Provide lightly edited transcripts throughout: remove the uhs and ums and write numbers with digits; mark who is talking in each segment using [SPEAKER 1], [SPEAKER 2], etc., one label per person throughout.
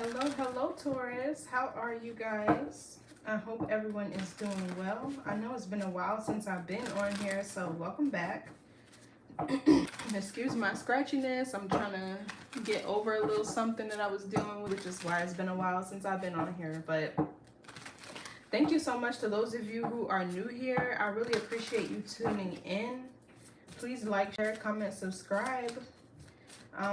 [SPEAKER 1] Hello, Taurus. How are you guys? I hope everyone is doing well. I know it's been a while since I've been on here, so welcome back. Excuse my scratchiness. I'm trying to get over a little something that I was dealing with, which is why it's been a while since I've been on here. But thank you so much to those of you who are new here. I really appreciate you tuning in. Please like, share, comment, subscribe.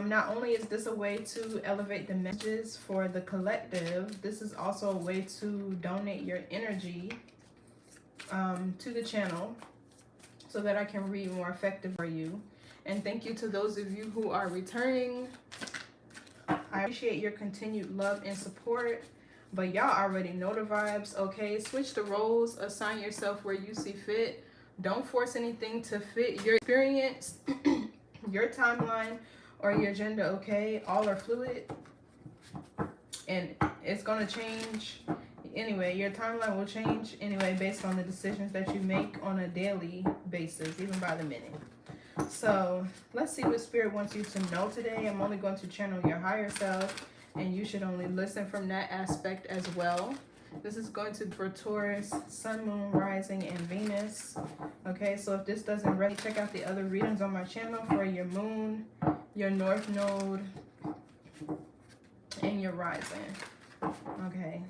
[SPEAKER 1] Not only is this a way to elevate the messages for the collective, this is also a way to donate your energy to the channel so that I can read more effective for you. And thank you to those of you who are returning. I appreciate your continued love and support, but y'all already know the vibes, okay? Switch the roles, assign yourself where you see fit. Don't force anything to fit your experience, your timeline, or your agenda, okay? All are fluid and it's gonna change anyway. Your timeline will change anyway based on the decisions that you make on a daily basis, even by the minute. So let's see what Spirit wants you to know today. I'm only going to channel your higher self, and you should only listen from that aspect as well. This is going to be for Taurus, Sun, Moon, Rising, and Venus. Okay, so if this doesn't really, check out the other readings on my channel for your Moon, your North Node, and your Rising. Okay.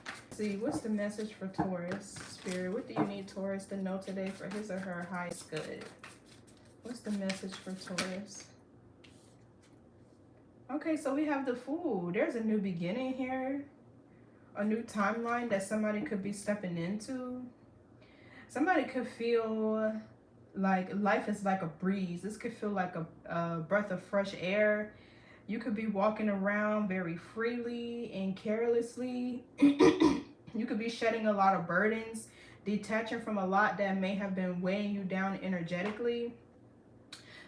[SPEAKER 1] Let's see, what's the message for Taurus? Spirit, what do you need Taurus to know today for his or her highest good? What's the message for Taurus? Okay, so we have the Fool. There's a new beginning here. A new timeline that somebody could be stepping into. Somebody could feel like life is like a breeze. This could feel like a breath of fresh air. You could be walking around very freely and carelessly. You could be shedding a lot of burdens, detaching from a lot that may have been weighing you down energetically.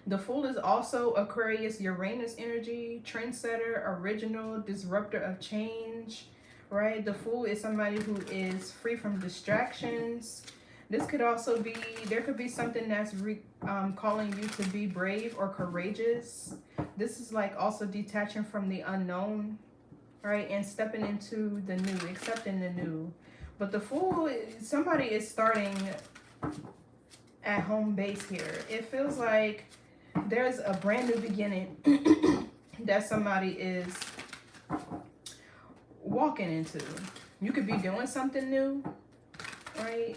[SPEAKER 1] The Fool is also Aquarius, Uranus energy, trendsetter, original, disruptor of change. Right, the Fool is somebody who is free from distractions. This could also be, there could be something that's calling you to be brave or courageous. This is like also detaching from the unknown, right, and stepping into the new, accepting the new. But the Fool, somebody is starting at home base here. It feels like there's a brand new beginning that somebody is walking into. You could be doing something new, right?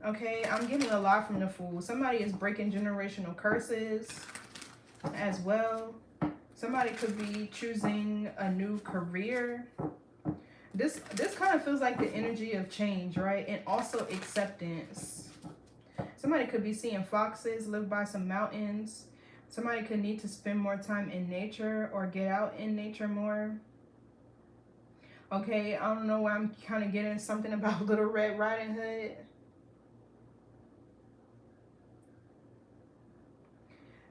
[SPEAKER 1] Okay, I'm getting a lot from the Fool. Somebody is breaking generational curses as well. Somebody could be choosing a new career. This kind of feels like the energy of change, right? And also acceptance. Somebody could be seeing foxes, live by some mountains. Somebody could need to spend more time in nature or get out in nature more. Okay, I don't know why I'm kind of getting something about Little Red Riding Hood.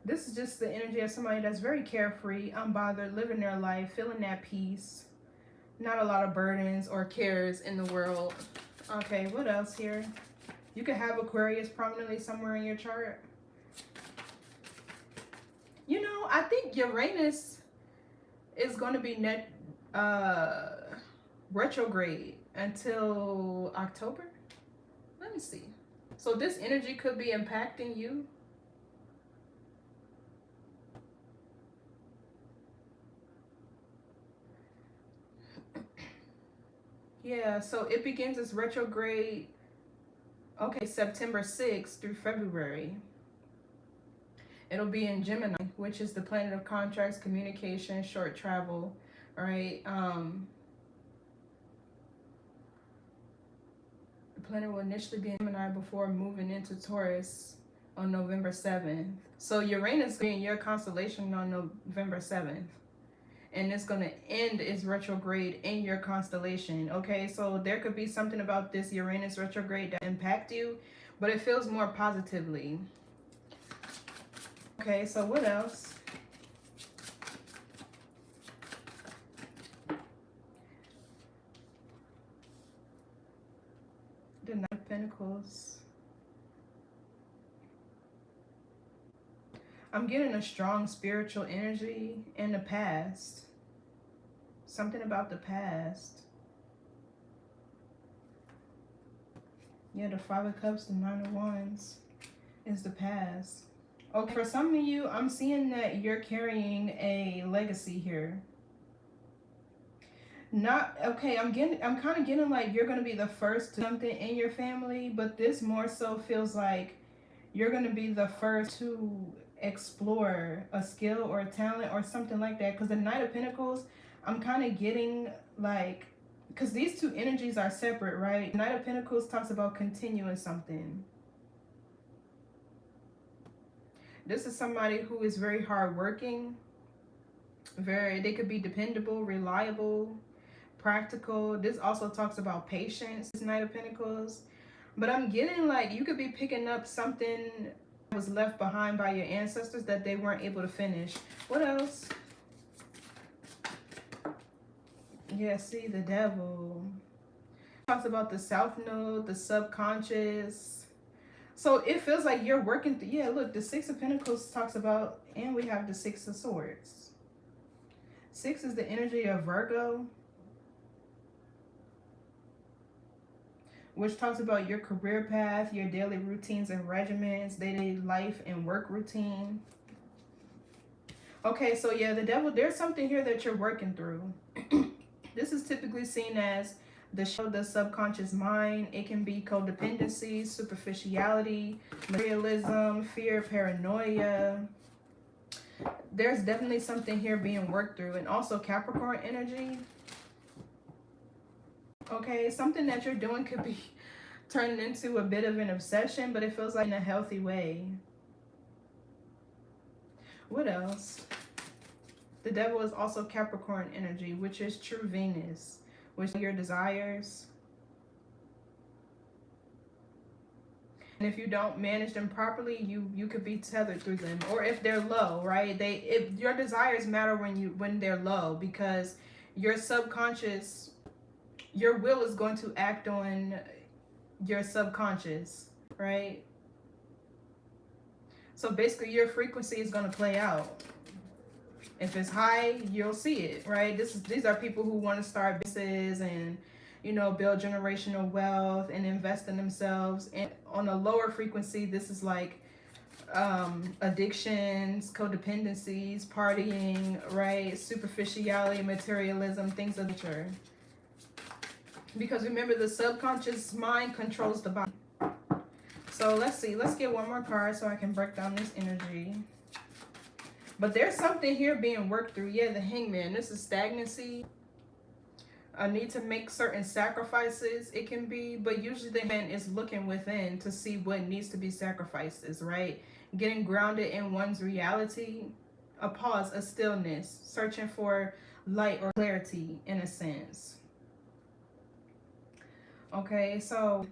[SPEAKER 1] This is just the energy of somebody that's very carefree, unbothered, living their life, feeling that peace. Not a lot of burdens or cares in the world. Okay, what else here? You could have Aquarius prominently somewhere in your chart. You know, I think Uranus is going to be retrograde until October. Let me see. So this energy could be impacting you. Yeah, so it begins as retrograde, okay, September 6th through February. It'll be in Gemini, which is the planet of contracts, communication, short travel, right? The planet will initially be in Gemini before moving into Taurus on November 7th. So Uranus will be in your constellation on November 7th. And it's going to end its retrograde in your constellation, okay? So there could be something about this Uranus retrograde that impact you, but it feels more positively. Okay, so what else? The Knight of Pentacles. I'm getting a strong spiritual energy in the past. Something about the past. Yeah, the Five of Cups, the Nine of Wands is the past. Okay, for some of you, I'm seeing that you're carrying a legacy here. Not okay. I'm kind of getting like you're gonna be the first to something in your family, but this more so feels like you're gonna be the first to explore a skill or a talent or something like that. Because the Knight of Pentacles, I'm kind of getting like, because these two energies are separate, right? Knight of Pentacles talks about continuing something. This is somebody who is very hardworking. They could be dependable, reliable, practical. This also talks about patience, this Knight of Pentacles. But I'm getting like you could be picking up something that was left behind by your ancestors that they weren't able to finish. What else? Yeah, see, the Devil. Talks about the South Node, the subconscious. So it feels like you're working through, yeah, look, the Six of Pentacles talks about, and we have the Six of Swords. Six is the energy of Virgo, which talks about your career path, your daily routines and regimens, daily life and work routine. Okay, so yeah, the Devil, there's something here that you're working through. This is typically seen as the show, the subconscious mind. It can be codependency, superficiality, materialism, fear, paranoia. There's definitely something here being worked through. And also Capricorn energy. Okay, something that you're doing could be turning into a bit of an obsession, but it feels like in a healthy way. What else? The Devil is also Capricorn energy, which is true Venus, which are your desires. And if you don't manage them properly, you could be tethered through them. Or if they're low, right? Your desires matter when they're low, because your subconscious, your will is going to act on your subconscious, right? So basically your frequency is going to play out. If it's high, you'll see it, right? These are people who want to start businesses and, you know, build generational wealth and invest in themselves. And on a lower frequency, this is like addictions, codependencies, partying, right? Superficiality, materialism, things of the nature. Because remember, the subconscious mind controls the body. So let's see. Let's get one more card so I can break down this energy. But there's something here being worked through. Yeah, the Hangman. This is stagnancy. A need to make certain sacrifices. It can be, but usually the man is looking within to see what needs to be sacrificed, right? Getting grounded in one's reality. A pause, a stillness. Searching for light or clarity in a sense. Okay, so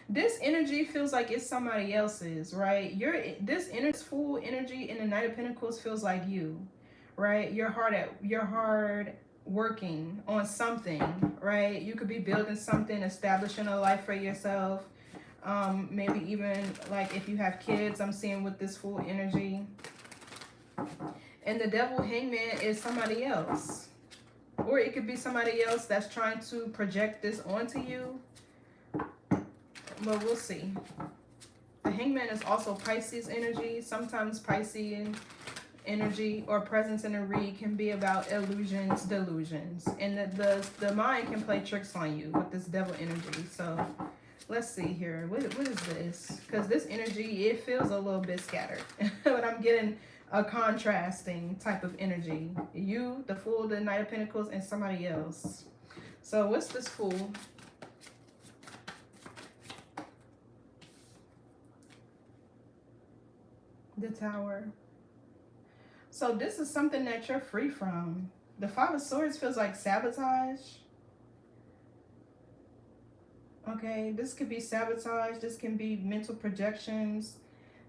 [SPEAKER 1] this energy feels like it's somebody else's, right? This full energy in the Knight of Pentacles feels like you, right? You're hard working on something, right? You could be building something, establishing a life for yourself. Maybe even like if you have kids, I'm seeing with this full energy. And the Devil Hangman is somebody else. Or it could be somebody else that's trying to project this onto you. But we'll see. The Hangman is also Pisces energy. Sometimes Pisces energy or presence in a read can be about illusions, delusions. And the mind can play tricks on you with this Devil energy. So let's see here. What is this? Because this energy, it feels a little bit scattered. But I'm getting a contrasting type of energy. You, the Fool, the Knight of Pentacles, and somebody else. So what's this Fool? The Tower. So this is something that you're free from. The Five of Swords feels like sabotage. Okay, this could be sabotage. This can be mental projections,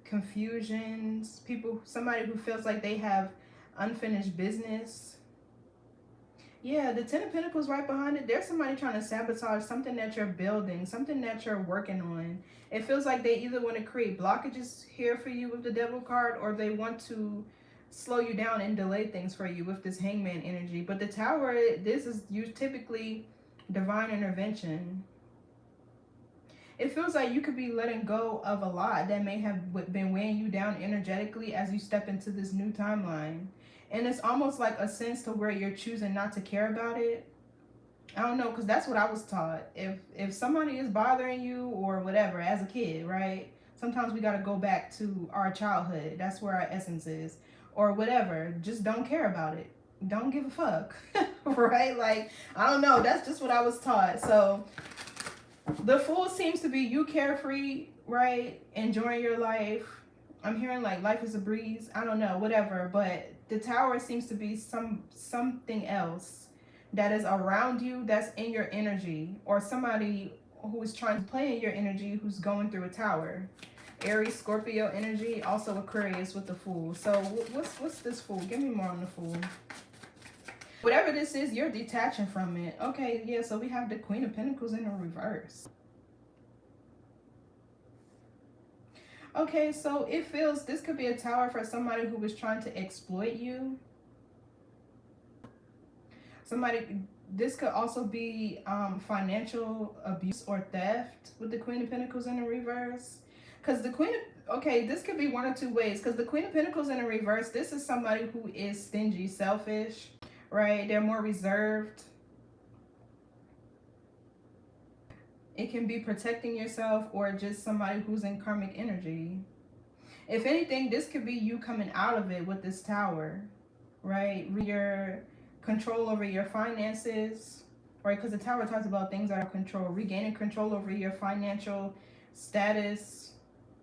[SPEAKER 1] confusions, somebody who feels like they have unfinished business. Yeah, the Ten of Pentacles right behind it. There's somebody trying to sabotage something that you're building, something that you're working on. It feels like they either want to create blockages here for you with the Devil card, or they want to slow you down and delay things for you with this Hangman energy. But the Tower, this is typically divine intervention. It feels like you could be letting go of a lot that may have been weighing you down energetically as you step into this new timeline. And it's almost like a sense to where you're choosing not to care about it. I don't know, because that's what I was taught. If somebody is bothering you or whatever as a kid, right? Sometimes we got to go back to our childhood. That's where our essence is. Or whatever. Just don't care about it. Don't give a fuck. Right? Like, I don't know. That's just what I was taught. So the Fool seems to be you carefree, right? Enjoying your life. I'm hearing like life is a breeze. I don't know, whatever. But the Tower seems to be something else that is around you, that's in your energy, or somebody who is trying to play in your energy who's going through a Tower. Aries, Scorpio energy, also Aquarius with the Fool. So what's this Fool? Give me more on the Fool. Whatever this is, you're detaching from it. Okay, yeah, so we have the Queen of Pentacles in the reverse. Okay, so it feels this could be a Tower for somebody who was trying to exploit you. This could also be financial abuse or theft with the Queen of Pentacles in the reverse. Because the Queen of, okay, this could be one or two ways. Because the Queen of Pentacles in the reverse, this is somebody who is stingy, selfish, right? They're more reserved. It can be protecting yourself or just somebody who's in karmic energy. If anything, this could be you coming out of it with this Tower, right? Your control over your finances, right? Because the Tower talks about things out of control, regaining control over your financial status,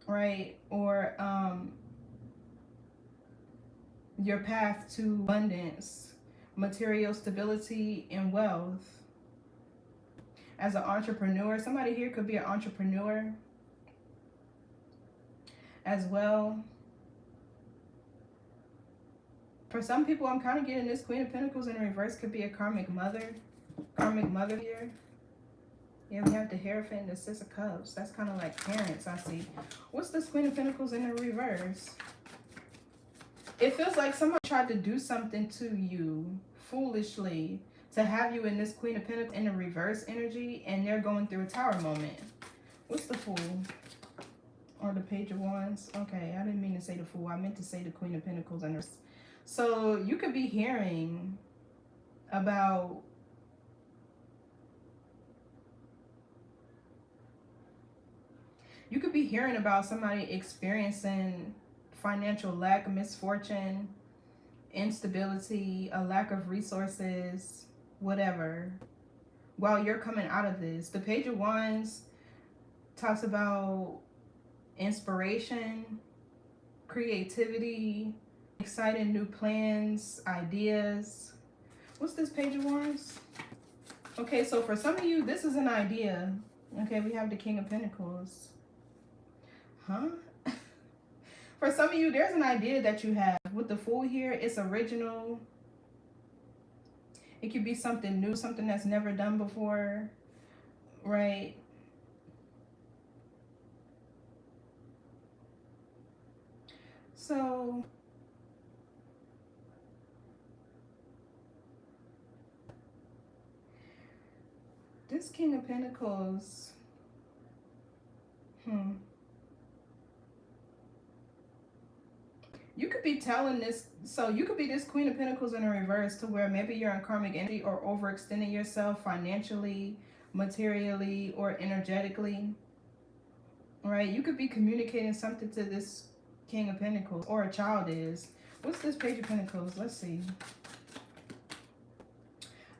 [SPEAKER 1] right? Or your path to abundance, material stability, and wealth. As an entrepreneur, somebody here could be an entrepreneur as well. For some people, I'm kind of getting this Queen of Pentacles in reverse could be a karmic mother. Karmic mother here. Yeah, we have the Hierophant and the Six of Cups. That's kind of like parents, I see. What's this Queen of Pentacles in the reverse? It feels like someone tried to do something to you foolishly to have you in this Queen of Pentacles in the reverse energy, and they're going through a Tower moment. What's the Fool? Or the Page of Wands? Okay, I didn't mean to say the Fool. I meant to say the Queen of Pentacles. So you could be hearing about somebody experiencing financial lack, misfortune, instability, a lack of resources, whatever, while you're coming out of this. The Page of Wands talks about inspiration, creativity, exciting new plans, ideas. What's this Page of Wands? Okay, so for some of you, this is an idea. Okay, we have the King of Pentacles. Huh? For some of you, there's an idea that you have. With the Fool here, it's original. It could be something new, something that's never done before, right? So this King of Pentacles, you could be telling this, so you could be this Queen of Pentacles in a reverse to where maybe you're in karmic energy or overextending yourself financially, materially, or energetically, right? You could be communicating something to this King of Pentacles, or a child is. What's this Page of Pentacles? Let's see.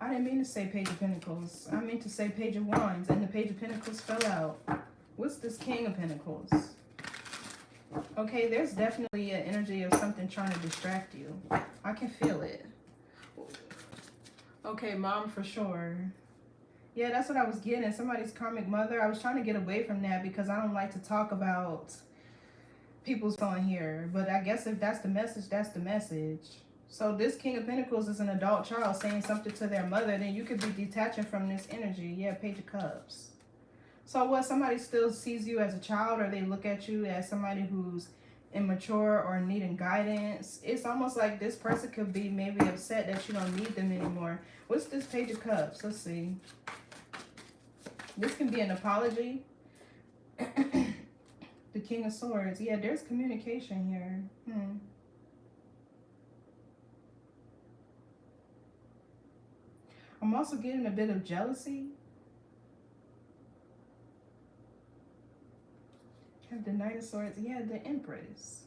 [SPEAKER 1] I didn't mean to say Page of Pentacles. I meant to say Page of Wands, and the Page of Pentacles fell out. What's this King of Pentacles? Okay, there's definitely an energy of something trying to distract you. I can feel it. Okay, mom for sure. Yeah, that's what I was getting. Somebody's karmic mother. I was trying to get away from that because I don't like to talk about people's on here. But I guess if that's the message, that's the message. So this King of Pentacles is an adult child saying something to their mother. Then you could be detaching from this energy. Yeah, Page of Cups. So what, somebody still sees you as a child, or they look at you as somebody who's immature or needing guidance. It's almost like this person could be maybe upset that you don't need them anymore. What's this Page of Cups? Let's see. This can be an apology. The King of Swords. Yeah, there's communication here. I'm also getting a bit of jealousy. Have the Knight of Swords. Yeah, the Empress.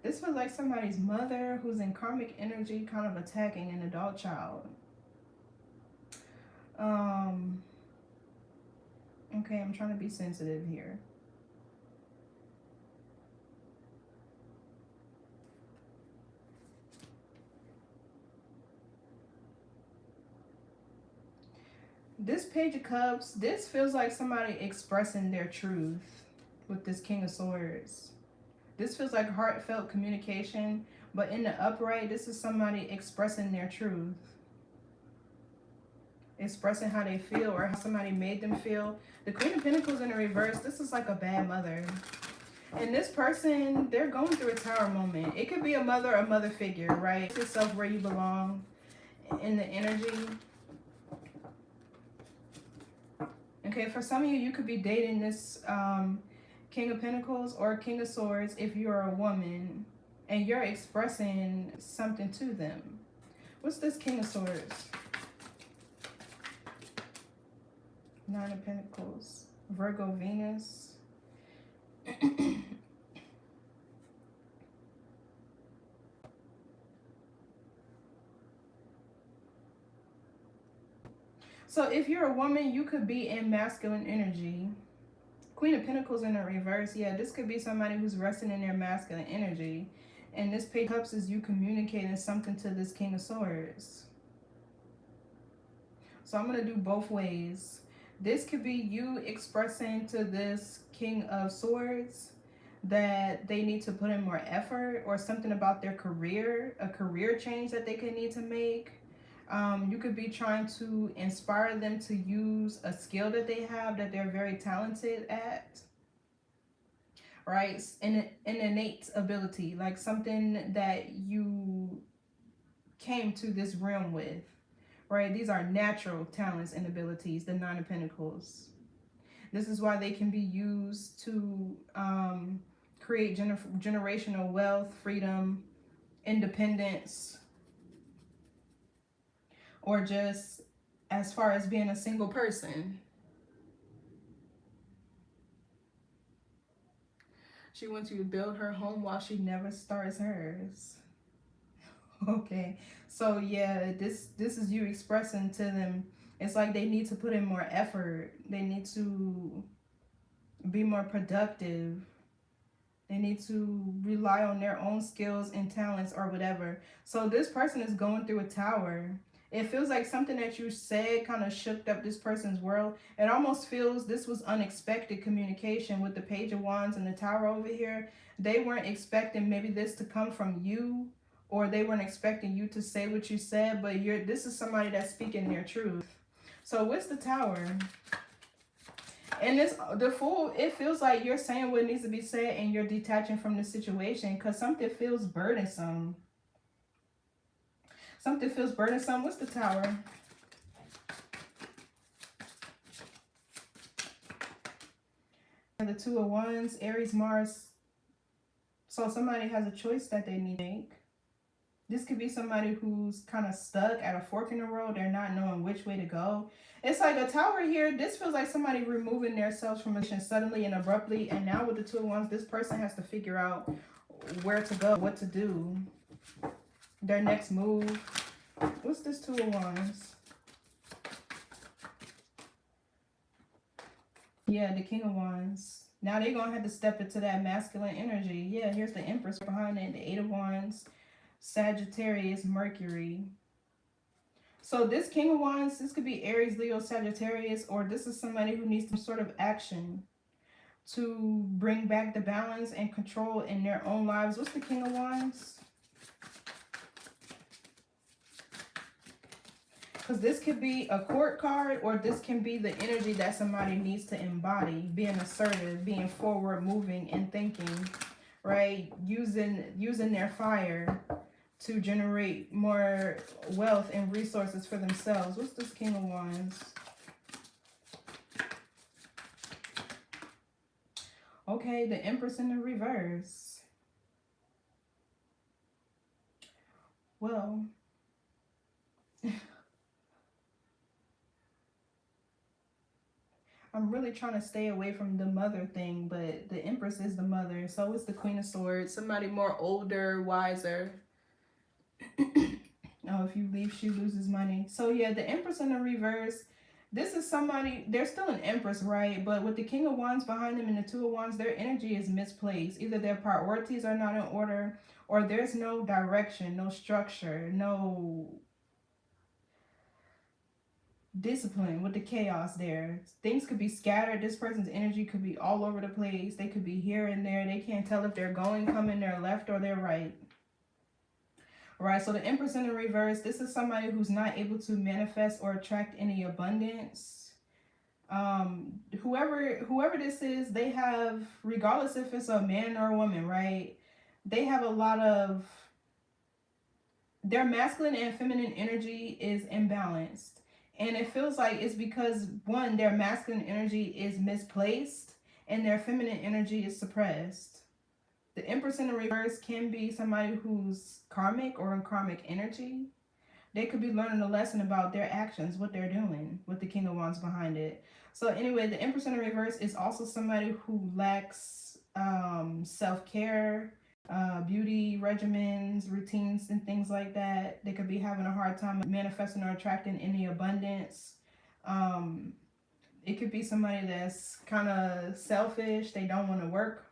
[SPEAKER 1] This was like somebody's mother who's in karmic energy kind of attacking an adult child. Okay, I'm trying to be sensitive here. This Page of Cups, this feels like somebody expressing their truth with this King of Swords. This feels like heartfelt communication, but in the upright, this is somebody expressing their truth. Expressing how they feel or how somebody made them feel. The Queen of Pentacles in the reverse, this is like a bad mother. And this person, they're going through a tower moment. It could be a mother figure, right? Put yourself where you belong in the energy. Okay, for some of you, you could be dating this King of Pentacles or King of Swords if you're a woman and you're expressing something to them. What's this King of Swords? Nine of Pentacles, Virgo, Venus. So if you're a woman, you could be in masculine energy. Queen of Pentacles in the reverse. Yeah, this could be somebody who's resting in their masculine energy. And this Page of Cups is you communicating something to this King of Swords. So I'm going to do both ways. This could be you expressing to this King of Swords that they need to put in more effort or something about their career, a career change that they could need to make. You could be trying to inspire them to use a skill that they have that they're very talented at, right? An innate ability, like something that you came to this realm with, right? These are natural talents and abilities, the Nine of Pentacles. This is why they can be used to create generational wealth, freedom, independence, or just as far as being a single person. She wants you to build her home while she never starts hers. Okay, so yeah, this is you expressing to them. It's like they need to put in more effort. They need to be more productive. They need to rely on their own skills and talents or whatever. So this person is going through a tower. It feels like something that you said kind of shook up this person's world. It almost feels this was unexpected communication with the Page of Wands and the Tower over here. They weren't expecting maybe this to come from you, or they weren't expecting you to say what you said, but this is somebody that's speaking their truth. So what's the Tower? And the Fool, it feels like you're saying what needs to be said and you're detaching from the situation because something feels burdensome. Something feels burdensome. What's the Tower? And the Two of Wands, Aries, Mars. So somebody has a choice that they need to make. This could be somebody who's kind of stuck at a fork in the road. They're not knowing which way to go. It's like a Tower here. This feels like somebody removing themselves from a mission suddenly and abruptly. And now with the Two of Wands, this person has to figure out where to go, what to do. Their next move. What's this Two of Wands? Yeah, the King of Wands. Now they're going to have to step into that masculine energy. Yeah, here's the Empress behind it. The Eight of Wands. Sagittarius, Mercury. So this King of Wands, this could be Aries, Leo, Sagittarius, or this is somebody who needs some sort of action to bring back the balance and control in their own lives. What's the King of Wands? Because this could be a court card, or this can be the energy that somebody needs to embody, being assertive, being forward moving and thinking, right? Using their fire to generate more wealth and resources for themselves. What's this King of Wands? Okay, the Empress in the reverse. Well, I'm really trying to stay away from the mother thing, but the Empress is the mother. So is the Queen of Swords. Somebody more older, wiser. Oh, if you leave, she loses money. So yeah, the Empress in the reverse. This is somebody, they're still an Empress, right? But with the King of Wands behind them and the Two of Wands, their energy is misplaced. Either their priorities are not in order, or there's no direction, no structure, no discipline with the chaos there. Things could be scattered. This person's energy could be all over the place. They could be here and there. They can't tell if they're coming their left or their right. Right, so the Empress in the reverse, this is somebody who's not able to manifest or attract any abundance. Whoever this is, they have, regardless if it's a man or a woman, right? They have a lot of, their masculine and feminine energy is imbalanced. And it feels like it's because, one, their masculine energy is misplaced and their feminine energy is suppressed. The Empress in the reverse can be somebody who's karmic or in karmic energy. They could be learning a lesson about their actions, what they're doing, with the King of Wands behind it. So anyway, the Empress in the reverse is also somebody who lacks self-care, beauty regimens, routines, and things like that. They could be having a hard time manifesting or attracting any abundance. It could be somebody that's kind of selfish. They don't want to work.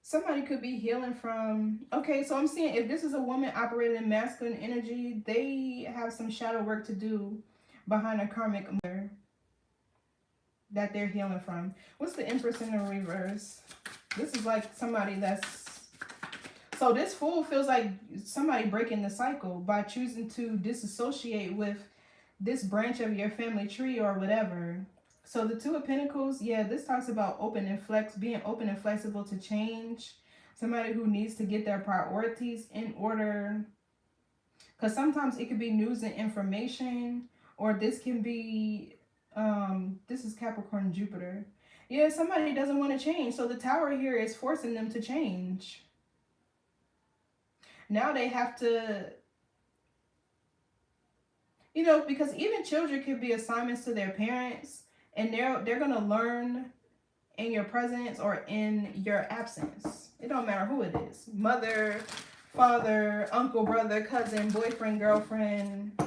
[SPEAKER 1] Somebody could be healing from, okay, so I'm seeing if this is a woman operating in masculine energy, they have some shadow work to do behind a karmic mother that they're healing from. What's the Empress in the reverse? This is like somebody that's, so this Fool feels like somebody breaking the cycle by choosing to disassociate with this branch of your family tree or whatever. So the Two of Pentacles, yeah, this talks about being open and flexible to change. Somebody who needs to get their priorities in order. Because sometimes it could be news and information, or this can be, this is Capricorn Jupiter. Yeah, somebody doesn't want to change. So the Tower here is forcing them to change. Now they have to, you know, because even children could be assignments to their parents. And they're going to learn in your presence or in your absence. It don't matter who it is. Mother, father, uncle, brother, cousin, boyfriend, girlfriend.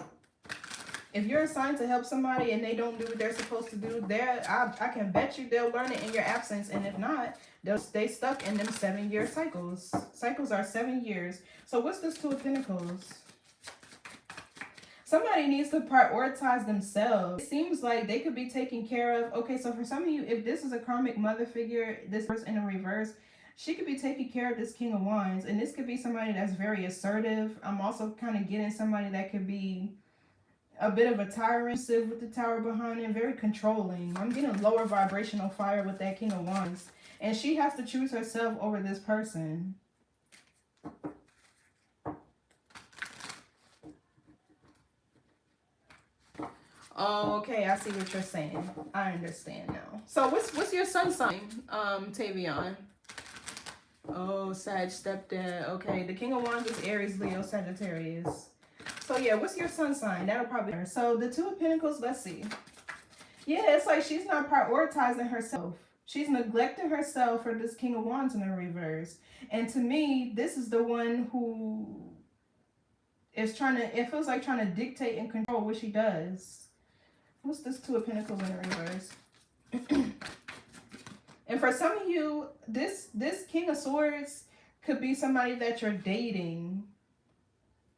[SPEAKER 1] If you're assigned to help somebody and they don't do what they're supposed to do, I can bet you they'll learn it in your absence. And if not, they'll stay stuck in them 7-year cycles. Cycles are 7 years. So what's this Two of Pentacles? Somebody needs to prioritize themselves. It seems like they could be taken care of. Okay, so for some of you, if this is a karmic mother figure, this person in the reverse, she could be taking care of this King of Wands. And this could be somebody that's very assertive. I'm also kind of getting somebody that could be a bit of a tyrant with the Tower behind him, very controlling. I'm getting lower vibrational fire with that King of Wands. And she has to choose herself over this person. Oh, okay, I see what you're saying. I understand now. So what's your sun sign, Tavion? Oh, Sag stepdad. Okay, the King of Wands is Aries, Leo, Sagittarius. So yeah, what's your sun sign? That'll probably be her. So the Two of Pentacles, let's see. Yeah, it's like she's not prioritizing herself. She's neglecting herself for this King of Wands in the reverse. And to me, this is the one who is trying to, it feels like trying to dictate and control what she does. What's this Two of Pentacles in the reverse? And for some of you, this King of Swords could be somebody that you're dating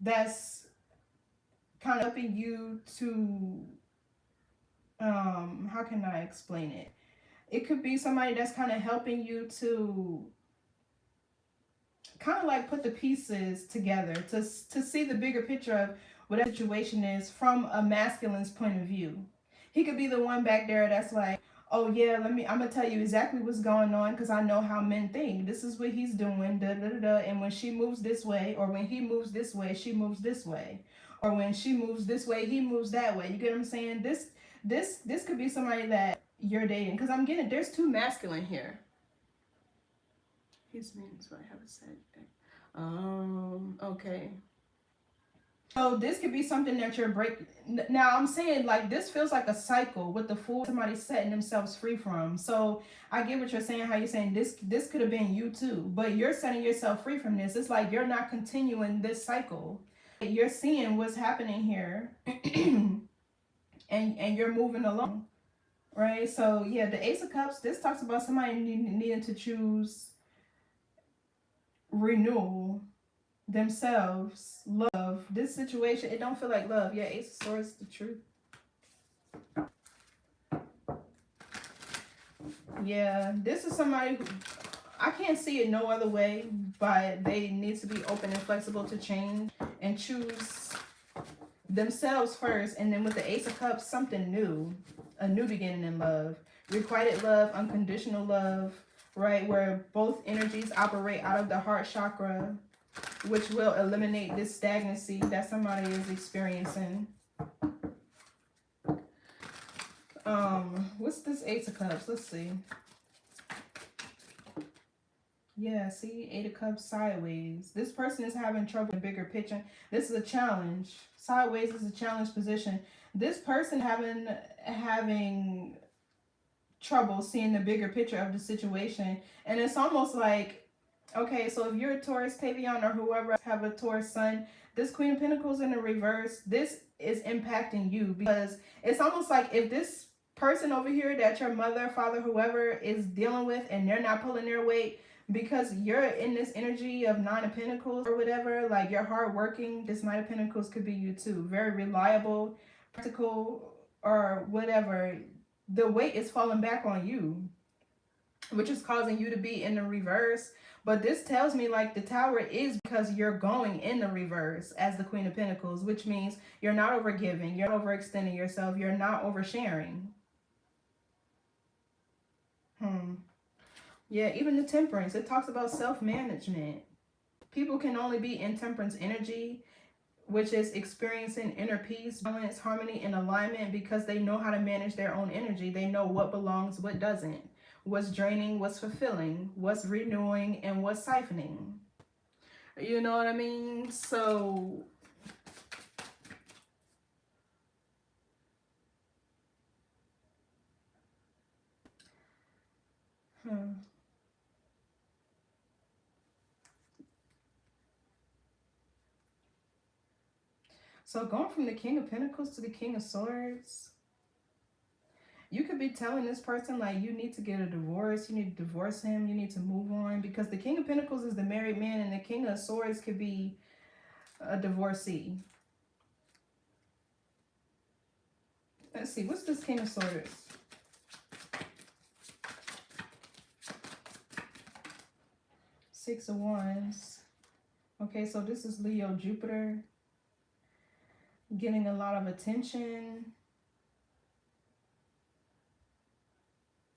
[SPEAKER 1] that's kind of helping you to, how can I explain it? It could be somebody that's kind of helping you to kind of like put the pieces together to see the bigger picture of what that situation is from a masculine's point of view. He could be the one back there that's like, oh yeah, I'm gonna tell you exactly what's going on because I know how men think. This is what he's doing, da da da da. And when she moves this way, or when he moves this way, she moves this way, or when she moves this way, he moves that way. You get what I'm saying? This could be somebody that you're dating, because I'm getting, there's two masculine here. His means what I have said. Okay. So this could be something that you're breaking. Now I'm saying, like, this feels like a cycle with the Fool, somebody setting themselves free from. So I get what you're saying, how you're saying this could have been you too, but you're setting yourself free from this. It's like you're not continuing this cycle. You're seeing what's happening here and you're moving along, right? So yeah, the Ace of Cups, this talks about somebody needing to choose renewal, themselves, love. This situation, it don't feel like love. Yeah, Ace of Swords, the truth. Yeah, this is somebody who, I can't see it no other way, but they need to be open and flexible to change and choose themselves first. And then with the Ace of Cups, something new, a new beginning in love. Requited love, unconditional love, right? Where both energies operate out of the heart chakra, which will eliminate this stagnancy that somebody is experiencing. What's this Ace of Cups? Let's see. Yeah, see, Eight of Cups sideways. This person is having trouble in the bigger picture. This is a challenge. Sideways is a challenge position. This person having trouble seeing the bigger picture of the situation. And it's almost like, okay, so if you're a Taurus, Tavion, or whoever have a Taurus sun, this Queen of Pentacles in the reverse, this is impacting you, because it's almost like if this person over here that your mother, father, whoever is dealing with, and they're not pulling their weight because you're in this energy of Nine of Pentacles or whatever, like you're hardworking, this Knight of Pentacles could be you too. Very reliable, practical, or whatever. The weight is falling back on you, which is causing you to be in the reverse. But this tells me like the Tower is because you're going in the reverse as the Queen of Pentacles, which means you're not overgiving, you're not overextending yourself, you're not oversharing. Yeah, even the Temperance, it talks about self-management. People can only be in Temperance energy, which is experiencing inner peace, balance, harmony, and alignment, because they know how to manage their own energy. They know what belongs, what doesn't, what's draining, what's fulfilling, what's renewing, and what's siphoning. You know what I mean? So So going from the King of Pentacles to the King of Swords, you could be telling this person like you need to get a divorce, you need to divorce him, you need to move on, because the King of Pentacles is the married man and the King of Swords could be a divorcee. Let's see, what's this King of Swords? Six of Wands. Okay, so this is Leo, Jupiter. Getting a lot of attention.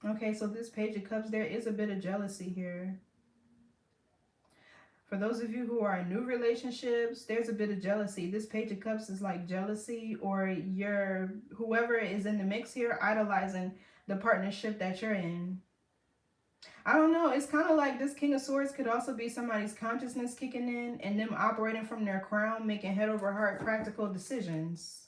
[SPEAKER 1] Okay, so this Page of Cups, there is a bit of jealousy here. For those of you who are in new relationships, there's a bit of jealousy. This Page of Cups is like jealousy, or whoever is in the mix here idolizing the partnership that you're in. I don't know. It's kind of like this King of Swords could also be somebody's consciousness kicking in and them operating from their crown, making head over heart practical decisions.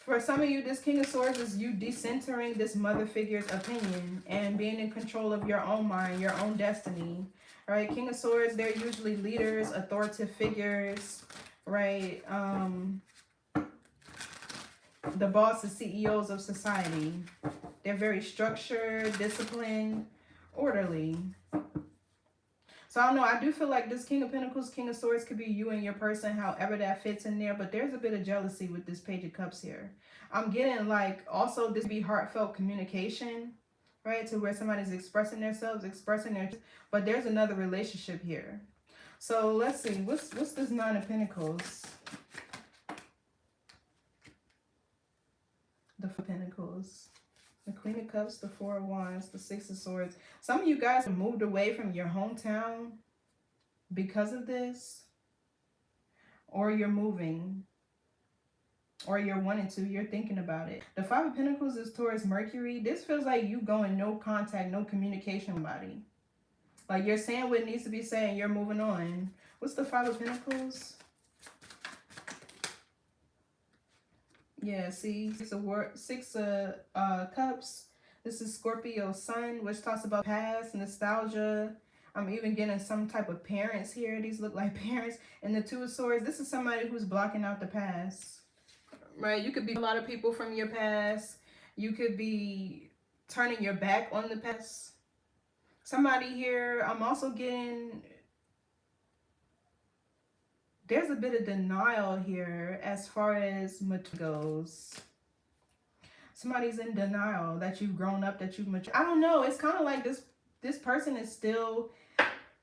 [SPEAKER 1] For some of you, this King of Swords is you decentering this mother figure's opinion and being in control of your own mind, your own destiny. Right? King of Swords, they're usually leaders, authoritative figures, right? The bosses, CEOs of society. They're very structured, disciplined, orderly. So I don't know, I do feel like this King of Pentacles, King of Swords could be you and your person, however that fits in there. But there's a bit of jealousy with this Page of Cups here. I'm getting like also this be heartfelt communication, right? To where somebody's expressing themselves, expressing their, but there's another relationship here. So let's see, what's this Nine of Pentacles? The Four of Pentacles, the Queen of Cups, the Four of Wands, the Six of Swords. Some of you guys have moved away from your hometown because of this, or you're moving, or you're wanting to, you're thinking about it. The Five of Pentacles is towards Mercury. This feels like you going no contact, no communication with anybody. Like you're saying what needs to be said and you're moving on. What's the Five of Pentacles? Yeah, see, Six of Cups. This is Scorpio Sun, which talks about past, nostalgia. I'm even getting some type of parents here. These look like parents. And the Two of Swords, this is somebody who's blocking out the past. Right? You could be a lot of people from your past. You could be turning your back on the past. Somebody here, I'm also getting, there's a bit of denial here as far as maturity goes. Somebody's in denial that you've grown up, that you've matured. I don't know. It's kind of like this person is still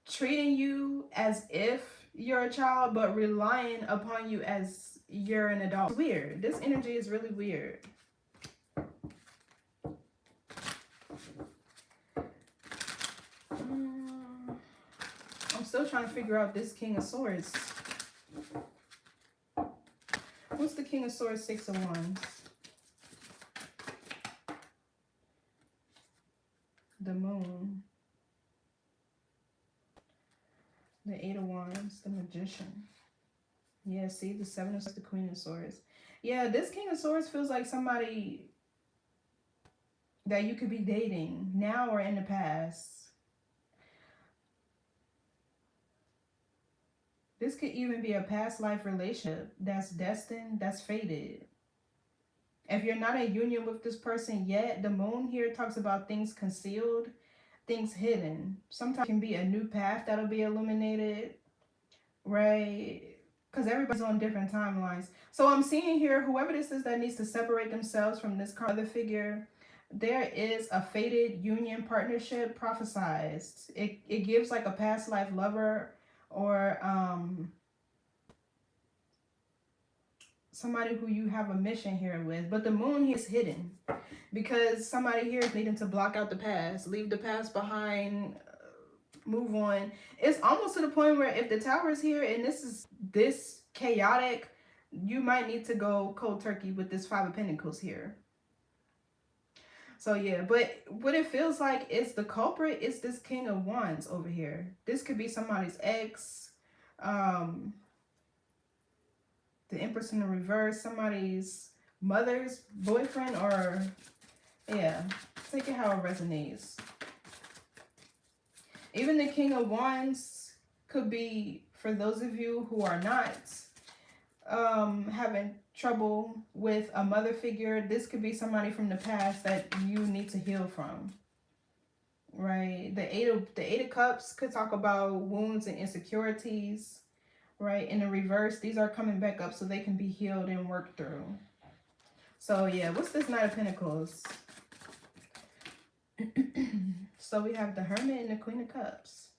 [SPEAKER 1] treating you as if you're a child, but relying upon you as you're an adult. It's weird. This energy is really weird. I'm still trying to figure out this King of Swords. What's the King of Swords, Six of Wands? The Moon. The Eight of Wands, the Magician. Yeah, see, the Seven of Swords, the Queen of Swords. Yeah, this King of Swords feels like somebody that you could be dating now or in the past. This could even be a past life relationship that's destined, that's fated. If you're not in union with this person yet, the Moon here talks about things concealed, things hidden. Sometimes it can be a new path that'll be illuminated, right? Because everybody's on different timelines. So I'm seeing here, whoever this is that needs to separate themselves from this other figure, there is a fated union partnership prophesized. It gives like a past life lover, or somebody who you have a mission here with. But the Moon here is hidden because somebody here is needing to block out the past, leave the past behind, move on. It's almost to the point where if the Tower is here and this is this chaotic, you might need to go cold turkey with this Five of Pentacles here. So yeah, but what it feels like is the culprit is this King of Wands over here. This could be somebody's ex, the Empress in the reverse, somebody's mother's boyfriend, or yeah, take it how it resonates. Even the King of Wands could be, for those of you who are not having trouble with a mother figure, this could be somebody from the past that you need to heal from, right? The Eight of Cups could talk about wounds and insecurities, right? In the reverse, these are coming back up so they can be healed and worked through. So yeah, what's this Knight of Pentacles? So we have the Hermit and the Queen of Cups.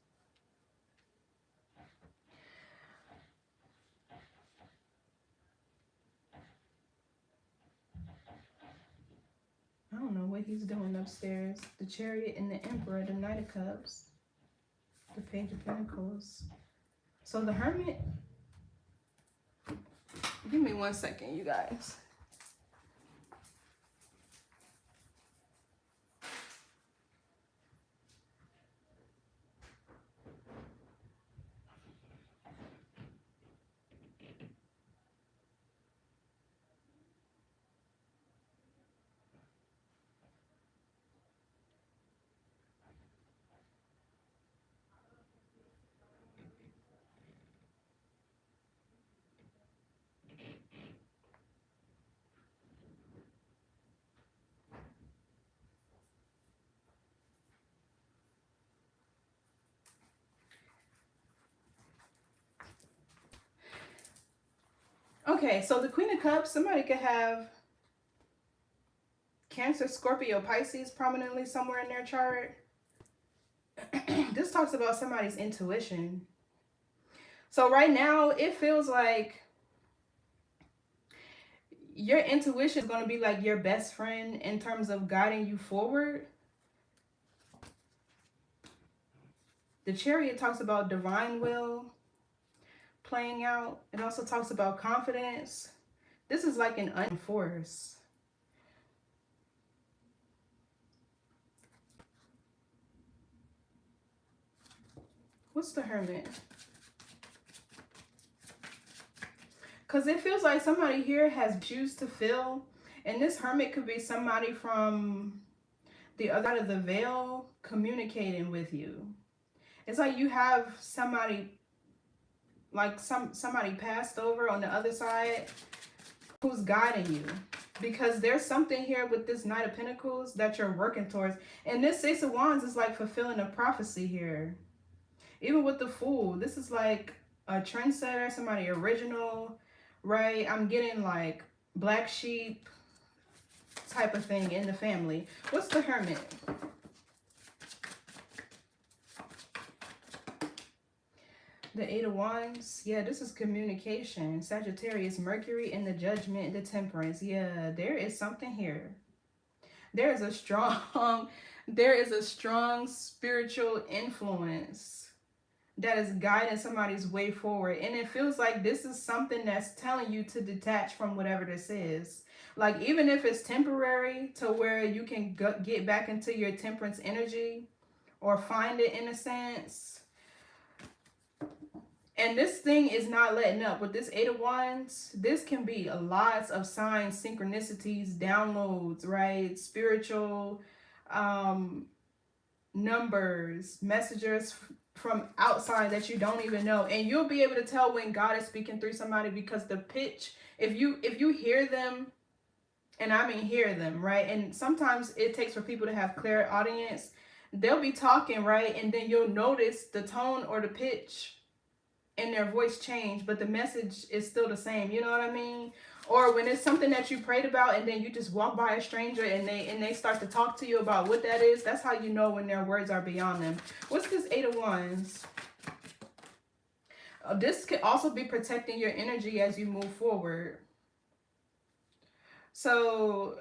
[SPEAKER 1] I don't know what he's doing upstairs. The Chariot and the Emperor, the Knight of Cups, the Page of Pentacles. So the Hermit, give me 1 second, you guys. Okay, so the Queen of Cups, somebody could have Cancer, Scorpio, Pisces prominently somewhere in their chart. This talks about somebody's intuition. So right now, it feels like your intuition is going to be like your best friend in terms of guiding you forward. The Chariot talks about divine will playing out. It also talks about confidence. This is like an unforce. What's the Hermit? Because it feels like somebody here has shoes to fill. And this Hermit could be somebody from the other side of the veil communicating with you. It's like you have somebody, like somebody passed over on the other side who's guiding you. Because there's something here with this Knight of Pentacles that you're working towards. And this Six of Wands is like fulfilling a prophecy here. Even with the Fool, this is like a trendsetter, somebody original, right? I'm getting like black sheep type of thing in the family. What's the Hermit? The Eight of Wands. Yeah, this is communication. Sagittarius, Mercury, and the Judgment, the Temperance. Yeah, there is something here. There is a strong spiritual influence that is guiding somebody's way forward. And it feels like this is something that's telling you to detach from whatever this is. Like, even if it's temporary to where you can get back into your temperance energy or find it in a sense. And this thing is not letting up. With this Eight of Wands, this can be lots of signs, synchronicities, downloads, right? Spiritual numbers, messages from outside that you don't even know. And you'll be able to tell when God is speaking through somebody because the pitch, if you hear them, and I mean hear them, right? And sometimes it takes for people to have clear audience. They'll be talking, right? And then you'll notice the tone or the pitch and their voice change, but the message is still the same. You know what I mean? Or when it's something that you prayed about and then you just walk by a stranger and they start to talk to you about what that is. That's how you know when their words are beyond them. What's this Eight of Wands? This could also be protecting your energy as you move forward. So,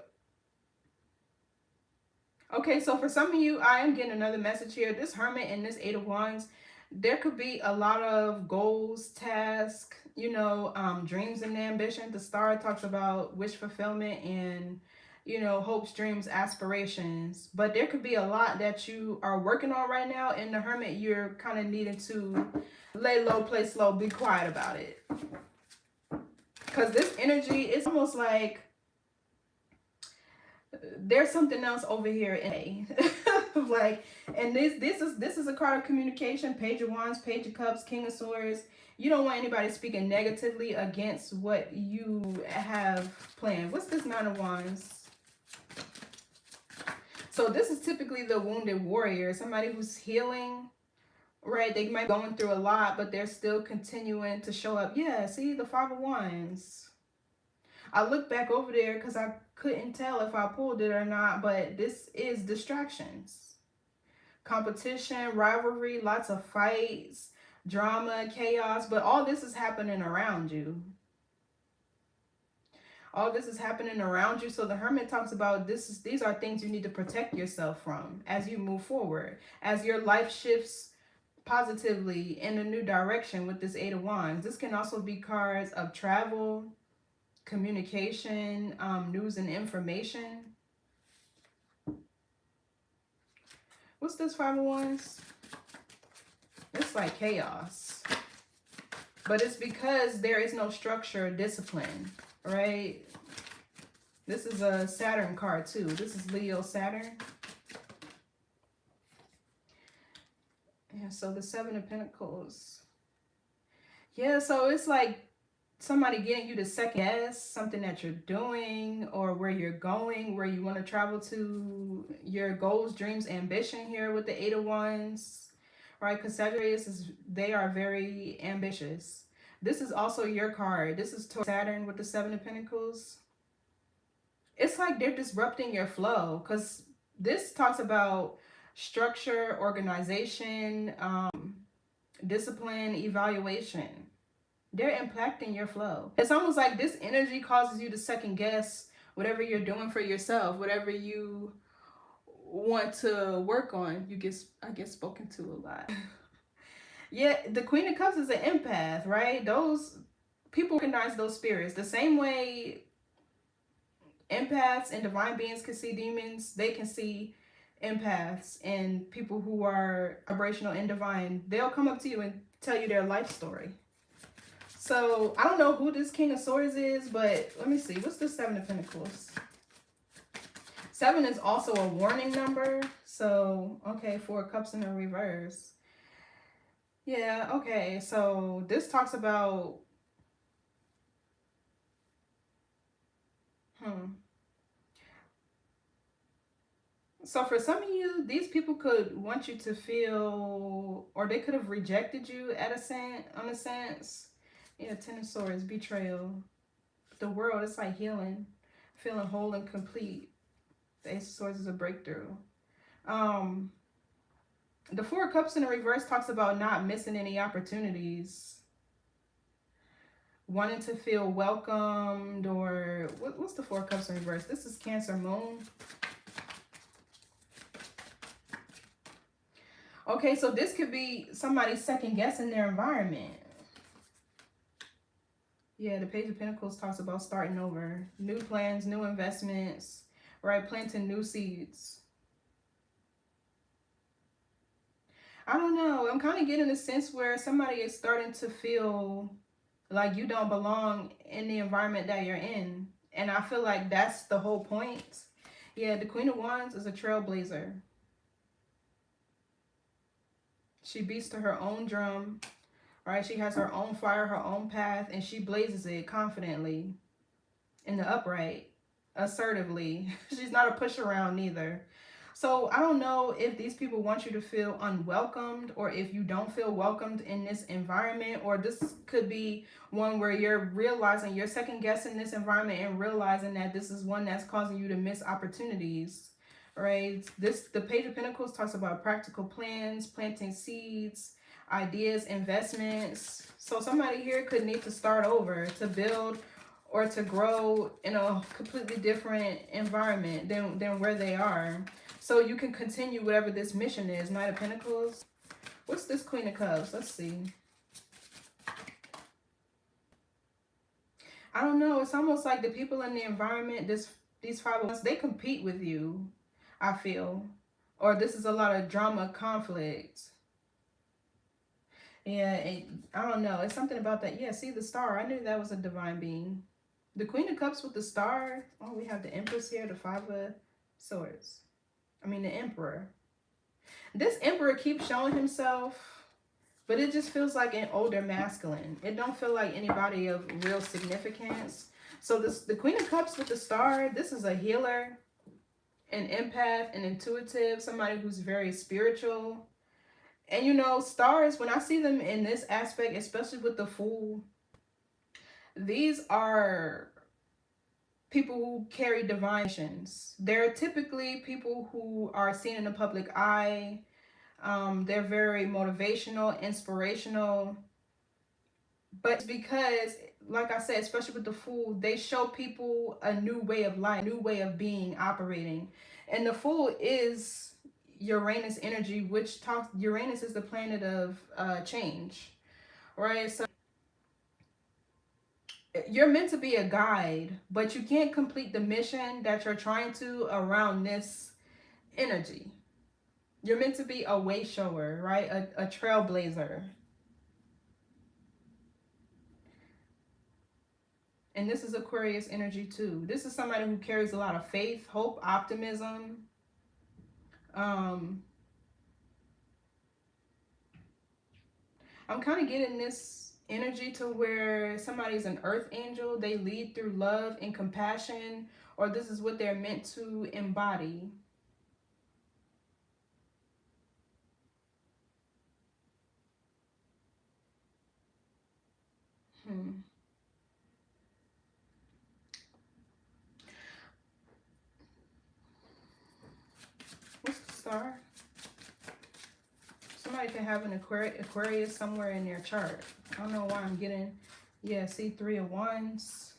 [SPEAKER 1] okay, so for some of you, I am getting another message here. This Hermit and this Eight of Wands, there could be a lot of goals, tasks, you know, dreams and ambition. The Star talks about wish fulfillment and, you know, hopes, dreams, aspirations. But there could be a lot that you are working on right now. In the Hermit, you're kind of needing to lay low, play slow, be quiet about it. Because this energy is almost like there's something else over here in A. Like, and this is a card of communication. Page of Wands, Page of Cups, King of Swords. You don't want anybody speaking negatively against what you have planned. What's this Nine of Wands? So this is typically the wounded warrior, somebody who's healing, right? They might be going through a lot, but they're still continuing to show up. Yeah, see the Five of Wands. I looked back over there because I couldn't tell if I pulled it or not, but this is distractions. Competition, rivalry, lots of fights, drama, chaos, but all this is happening around you. All this is happening around you. So the Hermit talks about these are things you need to protect yourself from as you move forward, as your life shifts positively in a new direction with this Eight of Wands. This can also be cards of travel, communication, news and information. What's this Five of Wands? It's like chaos. But it's because there is no structure or discipline, right? This is a Saturn card too. This is Leo Saturn. Yeah, so the Seven of Pentacles. Yeah, so it's like somebody getting you to second guess something that you're doing or where you're going, where you want to travel to, your goals, dreams, ambition here with the Eight of Wands, right? Because Sagittarius, they are very ambitious. This is also your card. This is Saturn with the Seven of Pentacles. It's like they're disrupting your flow, because this talks about structure, organization, discipline, evaluation. They're impacting your flow. It's almost like this energy causes you to second guess whatever you're doing for yourself, whatever you want to work on. I get spoken to a lot. Yeah, the Queen of Cups is an empath, right? Those people recognize those spirits the same way empaths and divine beings can see demons. They can see empaths and people who are vibrational and divine. They'll come up to you and tell you their life story. So I don't know who this King of Swords is, but let me see. What's the Seven of Pentacles? 7 is also a warning number. So, okay, 4 of Cups in the reverse. Yeah, okay. So this talks about... So for some of you, these people could want you to feel, or they could have rejected you on a sense. Yeah, 10 of Swords, betrayal. The world, it's like healing, feeling whole and complete. The Ace of Swords is a breakthrough. The 4 of Cups in the reverse talks about not missing any opportunities. Wanting to feel welcomed, or what's the 4 of Cups in reverse? This is Cancer Moon. Okay, so this could be somebody second guessing their environment. Yeah, the Page of Pentacles talks about starting over. New plans, new investments, right? Planting new seeds. I don't know. I'm kind of getting a sense where somebody is starting to feel like you don't belong in the environment that you're in. And I feel like that's the whole point. Yeah, the Queen of Wands is a trailblazer. She beats to her own drum, right? She has her own fire, her own path, and she blazes it confidently in the upright, assertively. She's not a push around neither. So I don't know if these people want you to feel unwelcomed, or if you don't feel welcomed in this environment, or this could be one where you're realizing, you're second guessing this environment and realizing that this is one that's causing you to miss opportunities. Right, the Page of Pentacles talks about practical plans, planting seeds, ideas, investments. So somebody here could need to start over, to build or to grow in a completely different environment than where they are. So you can continue whatever this mission is. Knight of Pentacles. What's this Queen of Cups? Let's see. I don't know. It's almost like the people in the environment, these 5 of Wands, they compete with you, I feel. Or this is a lot of drama, conflict. Yeah, I don't know. It's something about that. Yeah, see the star. I knew that was a divine being. The Queen of Cups with the star. Oh, we have the Empress here, the 5 of Swords. I mean, the Emperor. This Emperor keeps showing himself, but it just feels like an older masculine. It don't feel like anybody of real significance. So the Queen of Cups with the star, this is a healer, an empath, an intuitive, somebody who's very spiritual. And you know, stars, when I see them in this aspect, especially with the Fool, these are people who carry divine missions. They're typically people who are seen in the public eye. They're very motivational, inspirational. But it's because, like I said, especially with the Fool, they show people a new way of life, a new way of being, operating. And the Fool is Uranus energy, which Uranus is the planet of change, right? So you're meant to be a guide, but you can't complete the mission that you're trying to around this energy. You're meant to be a way shower, right? A trailblazer. And this is Aquarius energy too. This is somebody who carries a lot of faith, hope, optimism. I'm kind of getting this energy to where somebody's an earth angel. They lead through love and compassion, or this is what they're meant to embody. What's the star? Somebody could have an Aquarius somewhere in their chart. I don't know why I'm getting, yeah, see, 3 of Wands.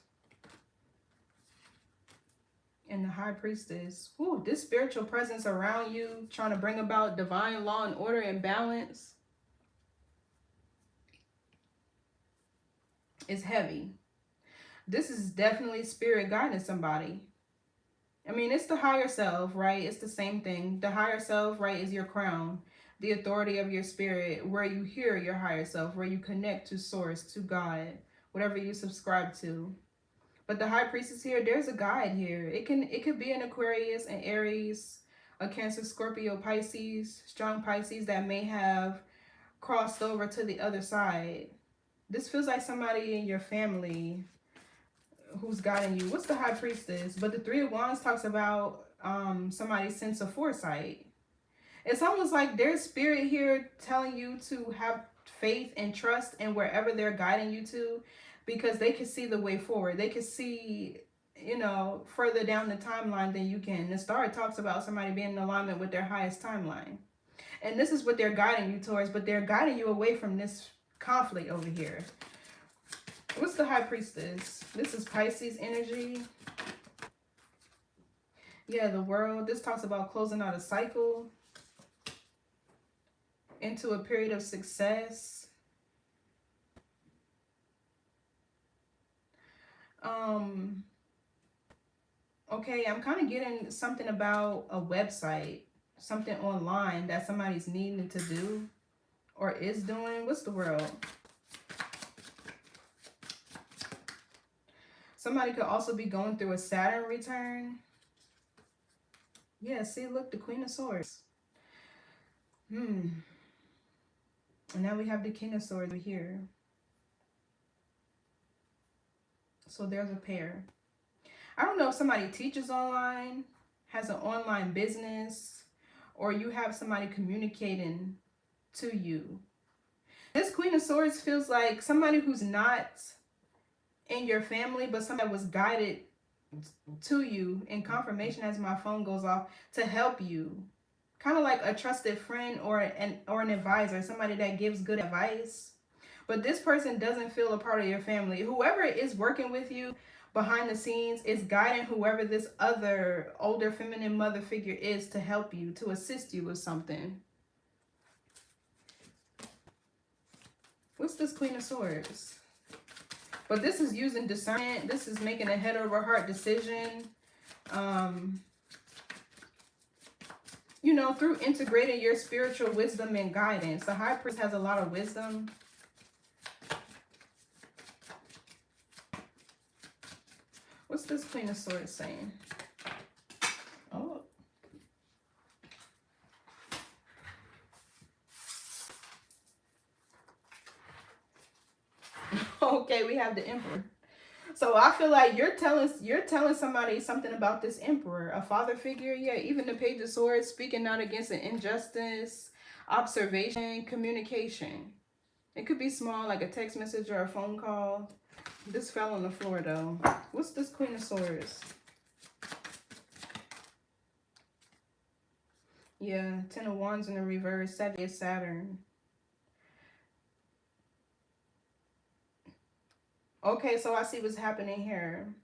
[SPEAKER 1] And the High Priestess. Ooh, this spiritual presence around you, trying to bring about divine law and order and balance, is heavy. This is definitely spirit guiding somebody. I mean, it's the higher self, right? It's the same thing. The higher self, right, is your crown, the authority of your spirit, where you hear your higher self, where you connect to source, to God, whatever you subscribe to. But the High Priestess here, there's a guide here. It could be an Aquarius, an Aries, a Cancer, Scorpio, Pisces, strong Pisces that may have crossed over to the other side. This feels like somebody in your family who's guiding you. What's the High Priestess? But the 3 of Wands talks about somebody's sense of foresight. It's almost like there's spirit here telling you to have faith and trust in wherever they're guiding you to, because they can see the way forward. They can see, you know, further down the timeline than you can. The star talks about somebody being in alignment with their highest timeline. And this is what they're guiding you towards, but they're guiding you away from this conflict over here. What's the High Priestess? This is Pisces energy. Yeah, the World. This talks about closing out a cycle into a period of success. Okay, I'm kind of getting something about a website, something online that somebody's needing to do or is doing. What's the World? Somebody could also be going through a Saturn return. Yeah, see, look, the Queen of Swords. And now we have the King of Swords here. So there's a pair. I don't know if somebody teaches online, has an online business, or you have somebody communicating to you. This Queen of Swords feels like somebody who's not in your family, but somebody was guided to you in confirmation as my phone goes off to help you. Kind of like a trusted friend or an advisor, somebody that gives good advice. But this person doesn't feel a part of your family. Whoever is working with you behind the scenes is guiding whoever this other older feminine mother figure is to help you, to assist you with something. What's this Queen of Swords? But this is using discernment. This is making a head over heart decision. You know, through integrating your spiritual wisdom and guidance. The High Priest has a lot of wisdom. What's this Queen of Swords saying? Oh. Okay, we have the Emperor. So I feel like you're telling somebody something about this Emperor, a father figure. Yeah, even the Page of Swords, speaking out against an injustice, observation, communication. It could be small, like a text message or a phone call. This fell on the floor though. What's this Queen of Swords? Yeah, 10 of Wands in the reverse, Saturn. Okay, so I see what's happening here.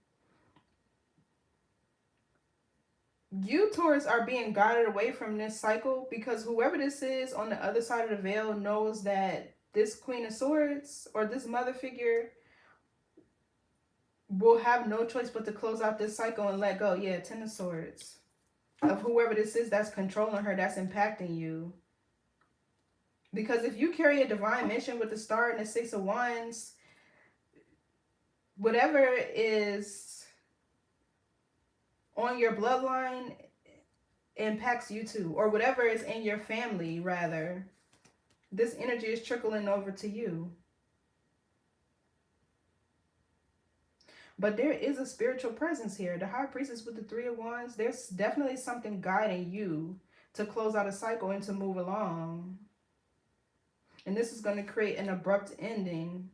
[SPEAKER 1] You, Taurus, are being guided away from this cycle because whoever this is on the other side of the veil knows that this Queen of Swords or this mother figure will have no choice but to close out this cycle and let go. Yeah, 10 of Swords. Of whoever this is that's controlling her, that's impacting you. Because if you carry a divine mission with the Star and the 6 of Wands, whatever is on your bloodline impacts you too. Or whatever is in your family, rather. This energy is trickling over to you. But there is a spiritual presence here. The High Priestess with the 3 of Wands, there's definitely something guiding you to close out a cycle and to move along. And this is going to create an abrupt ending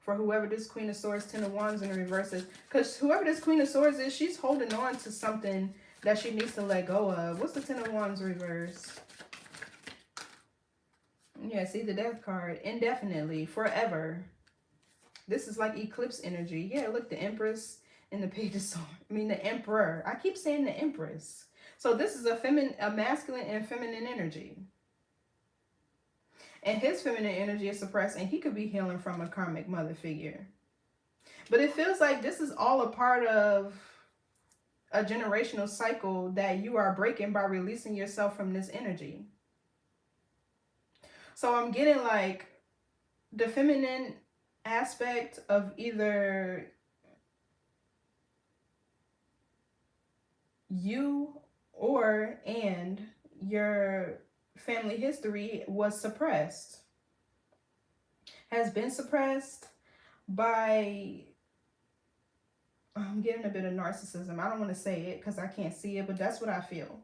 [SPEAKER 1] for whoever this Queen of Swords, Ten of Wands in the reverse is. Because whoever this Queen of Swords is, she's holding on to something that she needs to let go of. What's the Ten of Wands reverse? Yeah, see the Death card. Indefinitely, forever. This is like eclipse energy. Yeah, look, the Empress and the Page of Swords. I mean, the Emperor. I keep saying the Empress. So this is a masculine and feminine energy. And his feminine energy is suppressed, and he could be healing from a karmic mother figure. But it feels like this is all a part of a generational cycle that you are breaking by releasing yourself from this energy. So I'm getting like the feminine aspect of either you and your family history was suppressed, has been suppressed by, I'm getting a bit of narcissism. I don't want to say it because I can't see it, but that's what I feel.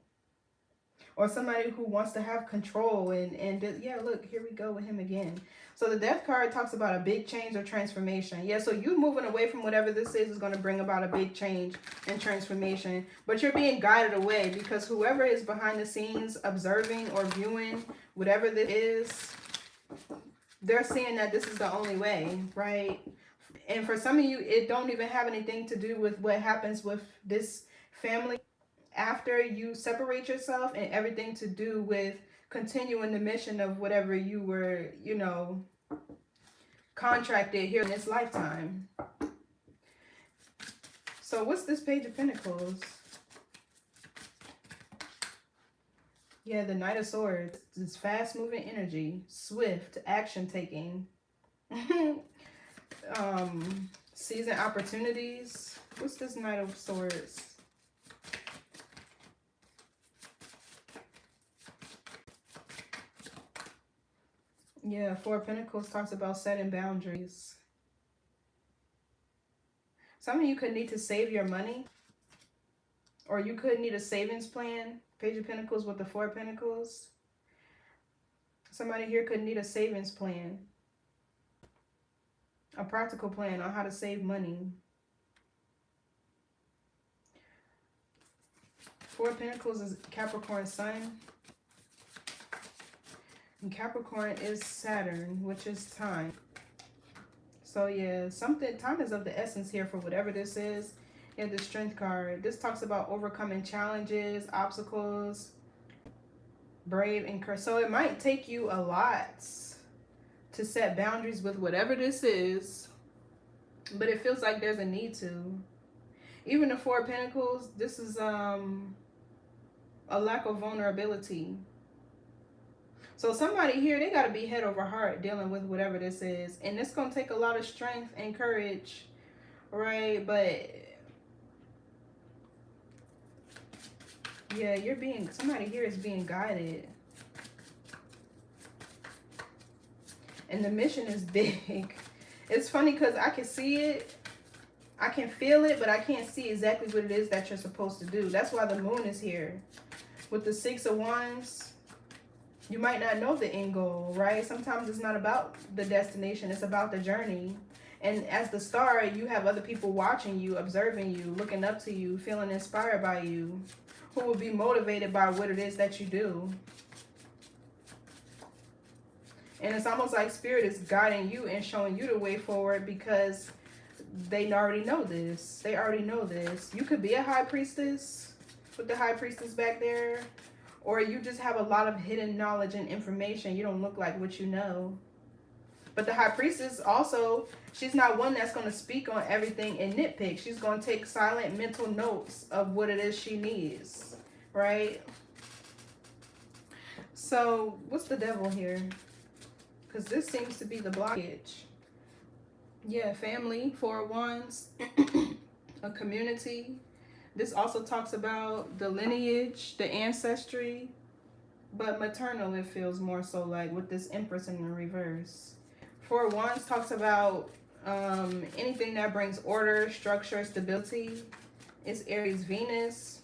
[SPEAKER 1] Or somebody who wants to have control and yeah, look, here we go with him again. So the Death card talks about a big change or transformation. Yeah, so you moving away from whatever this is going to bring about a big change and transformation. But you're being guided away because whoever is behind the scenes observing or viewing whatever this is, they're seeing that this is the only way, right? And for some of you, it don't even have anything to do with what happens with this family after you separate yourself, and everything to do with continuing the mission of whatever you were, you know, contracted here in this lifetime. So what's this Page of Pentacles? Yeah, the Knight of Swords. It's fast moving energy, swift action taking. Seizing opportunities. What's this Knight of Swords? Yeah, Four of Pentacles talks about setting boundaries. Some of you could need to save your money, or you could need a savings plan. Page of Pentacles with the Four of Pentacles. Somebody here could need a savings plan, a practical plan on how to save money. Four of Pentacles is Capricorn Sun. And Capricorn is Saturn, which is time. So yeah, time is of the essence here for whatever this is. Yeah, the Strength card. This talks about overcoming challenges, obstacles, brave and courage. So it might take you a lot to set boundaries with whatever this is, but it feels like there's a need to. Even the Four of Pentacles, this is a lack of vulnerability. So somebody here, they got to be head over heart dealing with whatever this is. And it's going to take a lot of strength and courage, right? But yeah, somebody here is being guided. And the mission is big. It's funny because I can see it. I can feel it, but I can't see exactly what it is that you're supposed to do. That's why the moon is here. With the Six of Wands, you might not know the end goal, right? Sometimes it's not about the destination. It's about the journey. And as the star, you have other people watching you, observing you, looking up to you, feeling inspired by you, who will be motivated by what it is that you do. And it's almost like Spirit is guiding you and showing you the way forward because they already know this. They already know this. You could be a high priestess with the high priestess back there. Or you just have a lot of hidden knowledge and information. You don't look like what you know. But the high priestess also, she's not one that's going to speak on everything and nitpick. She's going to take silent mental notes of what it is she needs. Right? So, what's the devil here? Because this seems to be the blockage. Yeah, family, Four of Wands, a community. This also talks about the lineage, the ancestry, but maternal it feels more so like with this Empress in the reverse. Four of Wands talks about anything that brings order, structure, stability. It's Aries, Venus.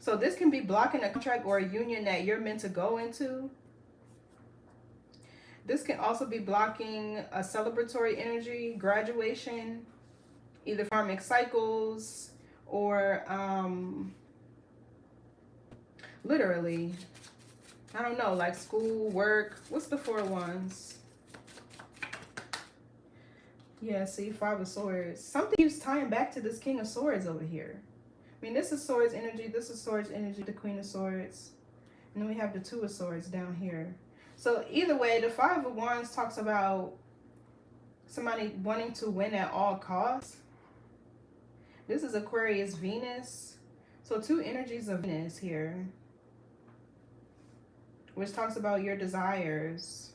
[SPEAKER 1] So this can be blocking a contract or a union that you're meant to go into. This can also be blocking a celebratory energy, graduation, either karmic cycles or literally, I don't know, like school, work. What's the 4 of Wands? Yeah, see, 5 of Swords. Something keeps tying back to this King of Swords over here. I mean, this is Swords energy, this is Swords energy, the Queen of Swords. And then we have the 2 of Swords down here. So either way, the 5 of Wands talks about somebody wanting to win at all costs. This is Aquarius Venus. So 2 energies of Venus here, which talks about your desires,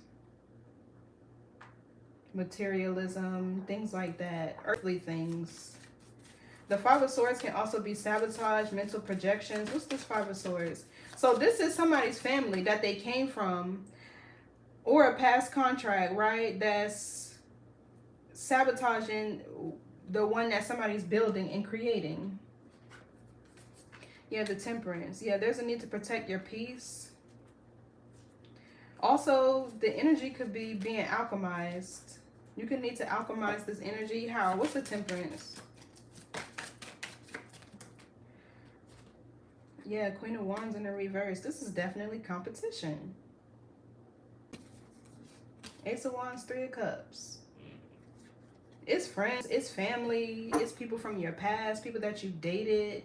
[SPEAKER 1] materialism, things like that, earthly things. The 5 of Swords can also be sabotage, mental projections. What's this 5 of Swords? So this is somebody's family that they came from, or a past contract, right? That's sabotaging the one that somebody's building and creating. Yeah, the Temperance. Yeah, there's a need to protect your peace. Also, the energy could be being alchemized. You could need to alchemize this energy. How? What's the Temperance? Yeah, Queen of Wands in the reverse. This is definitely competition. Ace of Wands, 3 of Cups. It's friends, it's family, it's people from your past, people that you dated.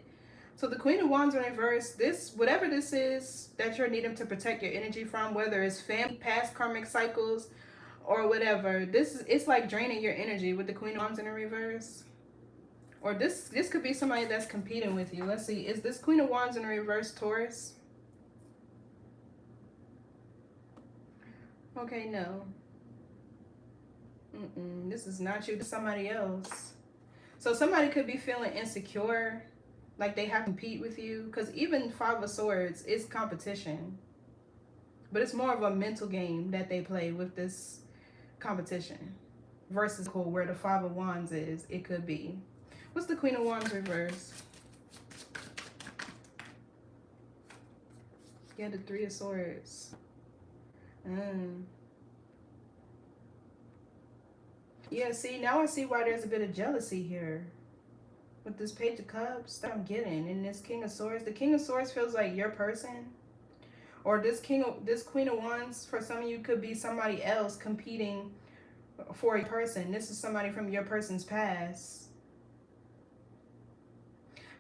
[SPEAKER 1] So the Queen of Wands in reverse, this, whatever this is that you're needing to protect your energy from, whether it's family, past karmic cycles, or whatever, it's like draining your energy with the Queen of Wands in the reverse. Or this could be somebody that's competing with you. Let's see, is this Queen of Wands in the reverse Taurus? Okay, no. This is not you, this is somebody else. So somebody could be feeling insecure, like they have to compete with you, because even 5 of Swords is competition, but it's more of a mental game that they play with this competition versus where the 5 of Wands is. It could be. What's the Queen of Wands reverse? Yeah, the 3 of Swords. Yeah, see, now I see why there's a bit of jealousy here with this Page of Cups that I'm getting, and this King of Swords. The King of Swords feels like your person, or this Queen of Wands for some of you could be somebody else competing for a person. This is somebody from your person's past.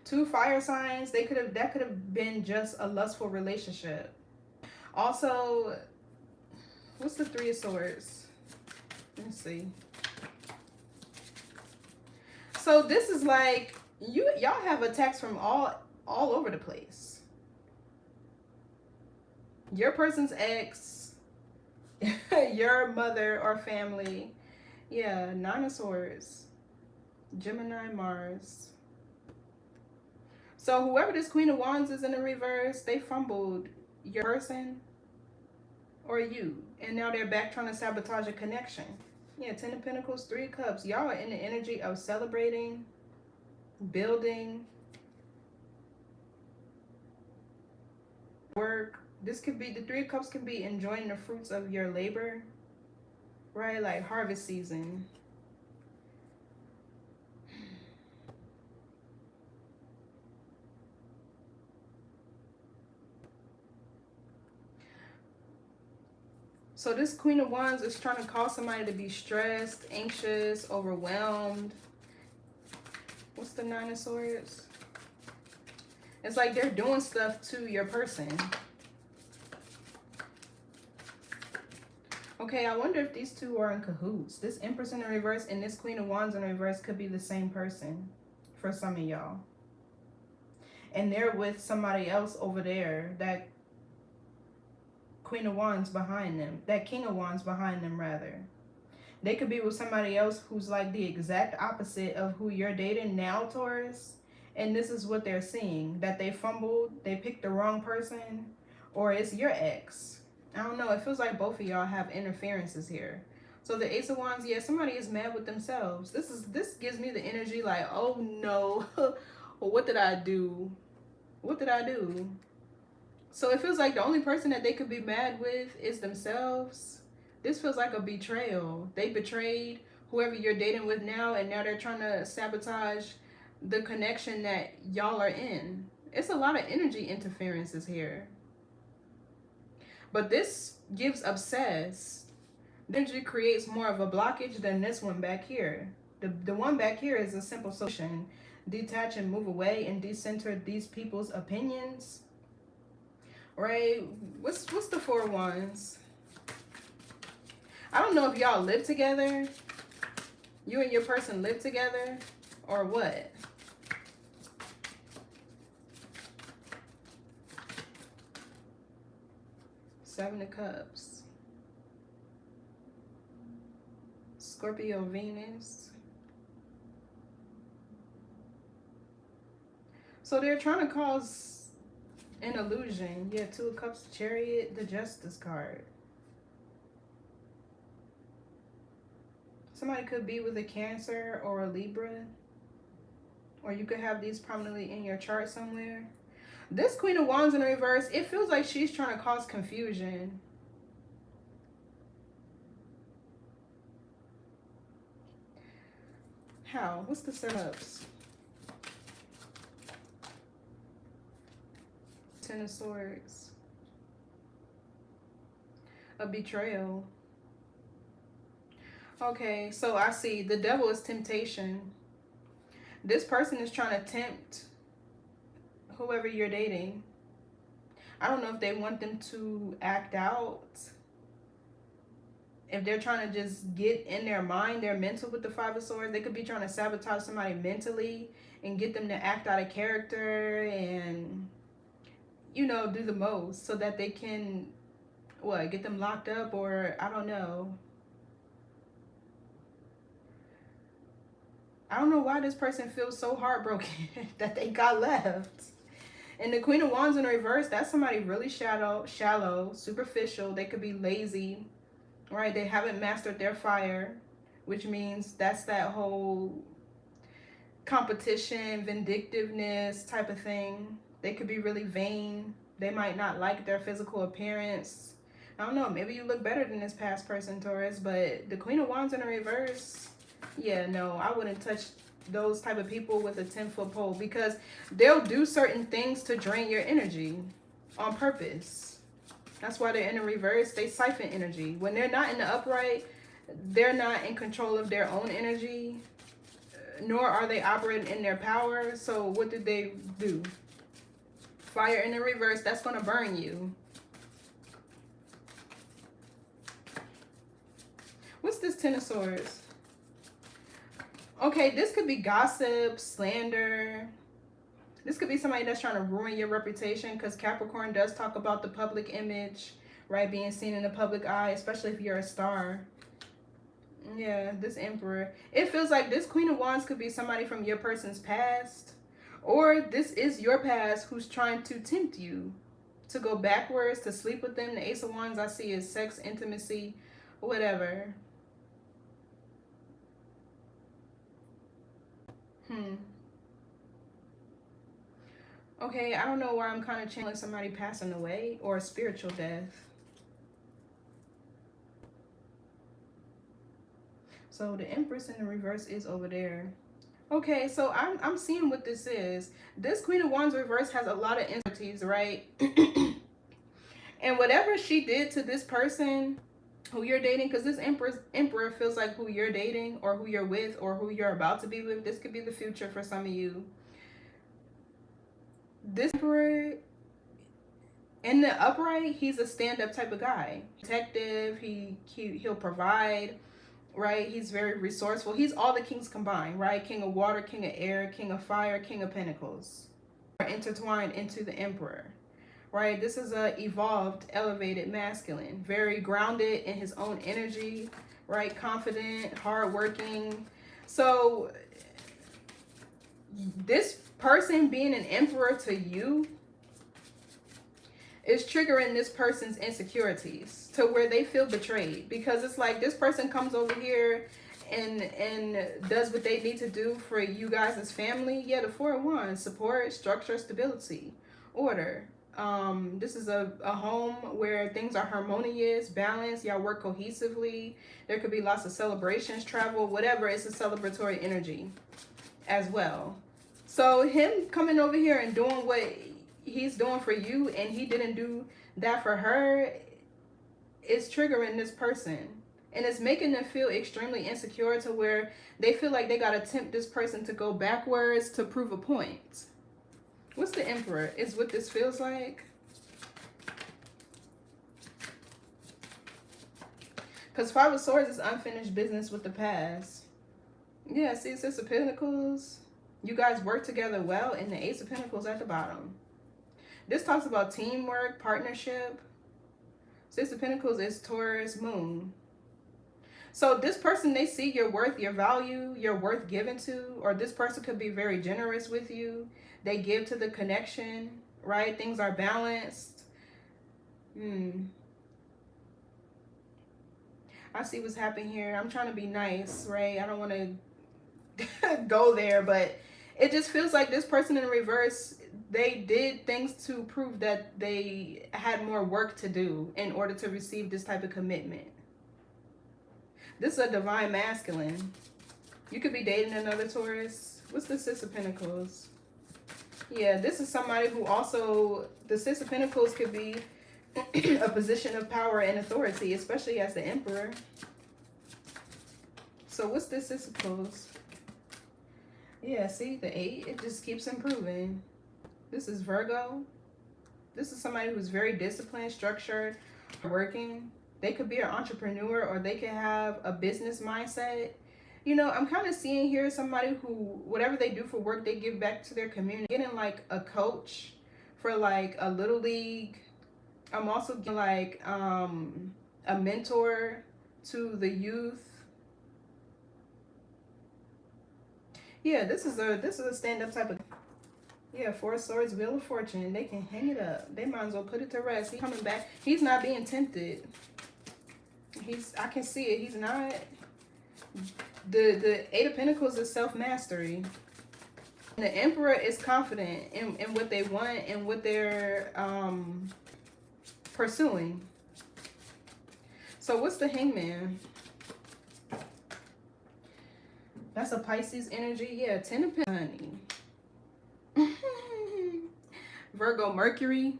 [SPEAKER 1] 2 fire signs, that could have been just a lustful relationship. Also, what's the 3 of Swords? Let me see. So this is like y'all have attacks from all over the place. Your person's ex, your mother or family. Yeah, 9 of Swords, Gemini, Mars. So whoever this Queen of Wands is in the reverse, they fumbled your person or you, and now they're back trying to sabotage a connection. Yeah, 10 of Pentacles, 3 of Cups. Y'all are in the energy of celebrating, building, work. This could be, the 3 of Cups can be enjoying the fruits of your labor, right? Like harvest season. So this Queen of Wands is trying to cause somebody to be stressed, anxious, overwhelmed. What's the 9 of Swords? It's like they're doing stuff to your person. Okay, I wonder if these two are in cahoots. This Empress in the reverse and this Queen of Wands in the reverse could be the same person for some of y'all. And they're with somebody else over there, that Queen of Wands behind them, that King of Wands behind them rather. They could be with somebody else who's like the exact opposite of who you're dating now, Taurus. And this is what they're seeing, that they fumbled, they picked the wrong person, or it's your ex. I don't know, it feels like both of y'all have interferences here. So the Ace of Wands, yeah, somebody is mad with themselves. This gives me the energy like, oh no, what did I do? What did I do? So it feels like the only person that they could be mad with is themselves. This feels like a betrayal. They betrayed whoever you're dating with now, and now they're trying to sabotage the connection that y'all are in. It's a lot of energy interferences here. But this gives obsessed. Energy creates more of a blockage than this one back here. The one back here is a simple solution. Detach and move away and decenter these people's opinions. Right? What's the 4 of Wands? I don't know if y'all live together. You and your person live together or what? Seven of Cups. Scorpio, Venus. So they're trying to cause an illusion. Yeah, 2 of Cups, Chariot, the Justice card. Somebody could be with a Cancer or a Libra. Or you could have these prominently in your chart somewhere. This Queen of Wands in reverse, it feels like she's trying to cause confusion. How? What's the setups? 10 of Swords. A betrayal. Okay, so I see the Devil is temptation. This person is trying to tempt whoever you're dating. I don't know if they want them to act out. If they're trying to just get in their mind, their mental with the 5 of Swords. They could be trying to sabotage somebody mentally and get them to act out of character and, you know, do the most so that they can, what, get them locked up, or I don't know. I don't know why this person feels so heartbroken that they got left. And the Queen of Wands in reverse, that's somebody really shallow, superficial. They could be lazy, right? They haven't mastered their fire, which means that's that whole competition, vindictiveness type of thing. They could be really vain. They might not like their physical appearance. I don't know, maybe you look better than this past person, Taurus, but the Queen of Wands in the reverse, yeah, no, I wouldn't touch those type of people with a 10-foot pole, because they'll do certain things to drain your energy on purpose. That's why they're in the reverse. They siphon energy. When they're not in the upright, they're not in control of their own energy, nor are they operating in their power. So what did they do? Fire in the reverse, that's going to burn you. What's this 10 of Swords? Okay, this could be gossip, slander. This could be somebody that's trying to ruin your reputation, because Capricorn does talk about the public image, right? Being seen in the public eye, especially if you're a star. Yeah, this Emperor. It feels like this Queen of Wands could be somebody from your person's past, or this is your past who's trying to tempt you to go backwards, to sleep with them. The Ace of Wands I see is sex, intimacy, whatever. Okay, I don't know why I'm kind of channeling somebody passing away or a spiritual death. So the Empress in the reverse is over there. Okay, so I'm seeing what this is. This Queen of Wands reverse has a lot of insecurities, right? And whatever she did to this person who you're dating, because this Emperor feels like who you're dating or who you're with or who you're about to be with. This could be the future for some of you. This Emperor, in the upright, he's a stand-up type of guy. Protective, he'll provide, right? He's very resourceful. He's all the kings combined, right? King of water, king of air, king of fire, king of pentacles are intertwined into the Emperor. Right, this is a evolved, elevated masculine, very grounded in his own energy, right? Confident, hardworking. So this person being an emperor to you is triggering this person's insecurities to where they feel betrayed, because it's like this person comes over here and does what they need to do for you guys as family. Yeah, the 4 of Wands, support, structure, stability, order. This is a home where things are harmonious, balanced, y'all work cohesively. There could be lots of celebrations, travel, whatever. It's a celebratory energy as well. So him coming over here and doing what he's doing for you, and he didn't do that for her, is triggering this person. And it's making them feel extremely insecure to where they feel like they got to tempt this person to go backwards to prove a point. What's the Emperor? Is what this feels like. Because Five of Swords is unfinished business with the past. Yeah, see, Six of Pentacles. You guys work together well, and the Ace of Pentacles at the bottom. This talks about teamwork, partnership. Six of Pentacles is Taurus moon. So this person, they see your worth, your value, your worth given to, or this person could be very generous with you. They give to the connection, right? Things are balanced. I see what's happening here. I'm trying to be nice, right? I don't want to go there, but it just feels like this person in reverse, they did things to prove that they had more work to do in order to receive this type of commitment. This is a divine masculine. You could be dating another Taurus. What's the Six of Pentacles? Yeah, this is somebody who also, the Six of Pentacles could be a position of power and authority, especially as the Emperor. So what's this Six of Pentacles? Yeah, see, the 8, it just keeps improving. This is Virgo. This is somebody who's very disciplined, structured, working. They could be an entrepreneur, or they could have a business mindset. You know, I'm kind of seeing here somebody who, whatever they do for work, they give back to their community. Getting like a coach for like a little league. I'm also getting like a mentor to the youth. Yeah, this is a stand-up type of. Yeah, Four of Swords, Wheel of Fortune. They can hang it up. They might as well put it to rest. He's coming back. He's not being tempted. I can see it. He's not. The Eight of Pentacles is self-mastery. And the Emperor is confident in what they want and what they're pursuing. So what's the Hangman? That's a Pisces energy. Yeah, 10 of Pentacles, honey. Virgo, Mercury.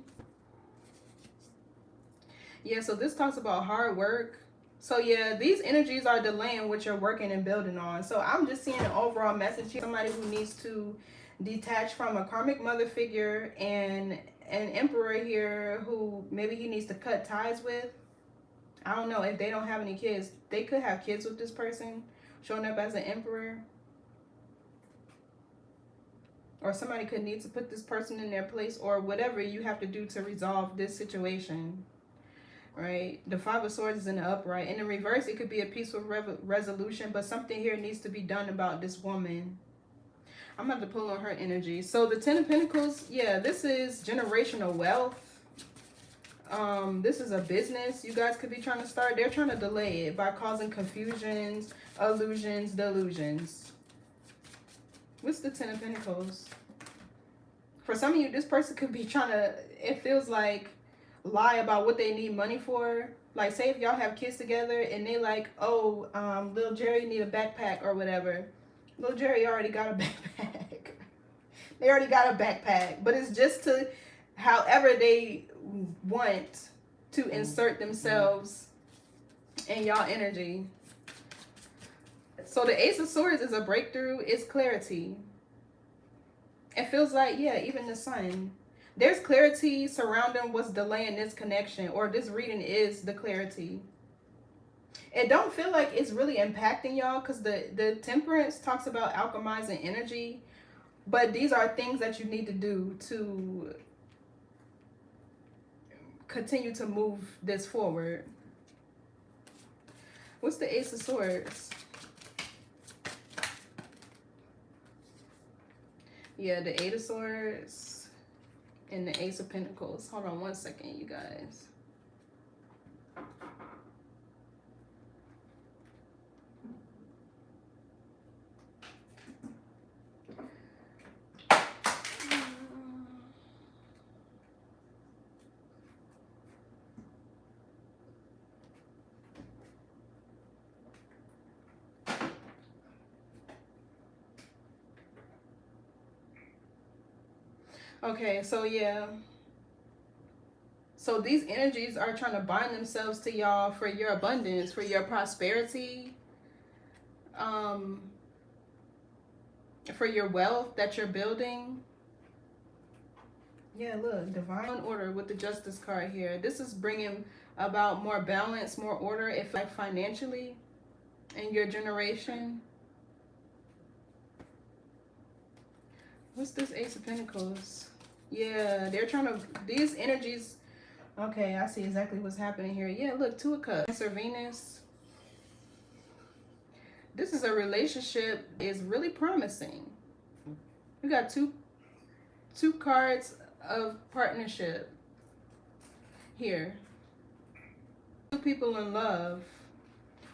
[SPEAKER 1] Yeah, so this talks about hard work. So yeah, these energies are delaying what you're working and building on. So I'm just seeing an overall message here. Somebody who needs to detach from a karmic mother figure and an Emperor here who maybe he needs to cut ties with. I don't know if they don't have any kids. They could have kids with this person showing up as an Emperor. Or somebody could need to put this person in their place, or whatever you have to do to resolve this situation. Right? The Five of Swords is in the upright. In the reverse, it could be a peaceful resolution, but something here needs to be done about this woman. I'm going to have to pull on her energy. So the Ten of Pentacles, yeah, this is generational wealth. This is a business you guys could be trying to start. They're trying to delay it by causing confusions, illusions, delusions. What's the Ten of Pentacles? For some of you, this person could be trying to, it feels like, lie about what they need money for. Like, say if y'all have kids together and they like, oh, little Jerry need a backpack or whatever. Little Jerry already got a backpack. They already got a backpack. But it's just to, however they want to insert themselves in y'all energy. So the Ace of Swords is a breakthrough. It's clarity. It feels like, yeah, even the Sun. There's clarity surrounding what's delaying this connection, or this reading is the clarity. It don't feel like it's really impacting y'all, because the Temperance talks about alchemizing energy, but these are things that you need to do to continue to move this forward. What's the Ace of Swords? Yeah, the Eight of Swords and the Ace of Pentacles. Hold on one second, you guys. Okay, so yeah. So these energies are trying to bind themselves to y'all for your abundance, for your prosperity, um, for your wealth that you're building. Yeah, look, divine order with the Justice card here. This is bringing about more balance, more order, if like financially in your generation. What's this Ace of Pentacles? Yeah, they're trying to, these energies, okay, I see exactly what's happening here. Yeah, look, Two of Cups, Cancer, Venus. This is a relationship is really promising. We got two cards of partnership here. Two people in love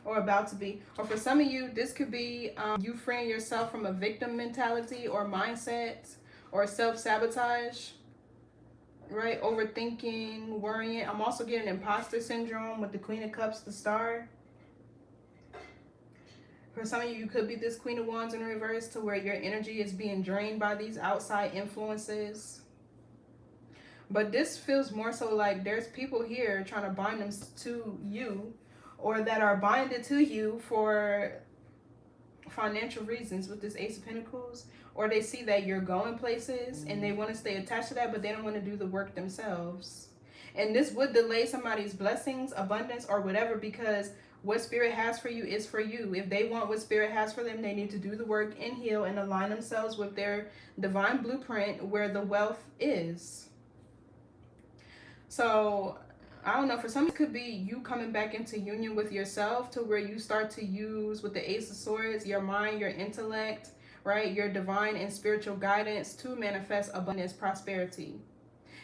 [SPEAKER 1] or about to be. Or for some of you, this could be you freeing yourself from a victim mentality or mindset or self-sabotage, right? Overthinking, worrying. I'm also getting imposter syndrome with the Queen of Cups, the Star. For some of you, you could be this Queen of Wands in reverse to where your energy is being drained by these outside influences. But this feels more so like there's people here trying to bind them to you, or that are binded to you for financial reasons with this Ace of Pentacles. Or they see that you're going places and they want to stay attached to that, but they don't want to do the work themselves. And this would delay somebody's blessings, abundance, or whatever, because what Spirit has for you is for you. If they want what Spirit has for them, they need to do the work and heal and align themselves with their divine blueprint where the wealth is. So, I don't know, for some it could be you coming back into union with yourself to where you start to use with the Ace of Swords, your mind, your intellect, right? Your divine and spiritual guidance to manifest abundance, prosperity,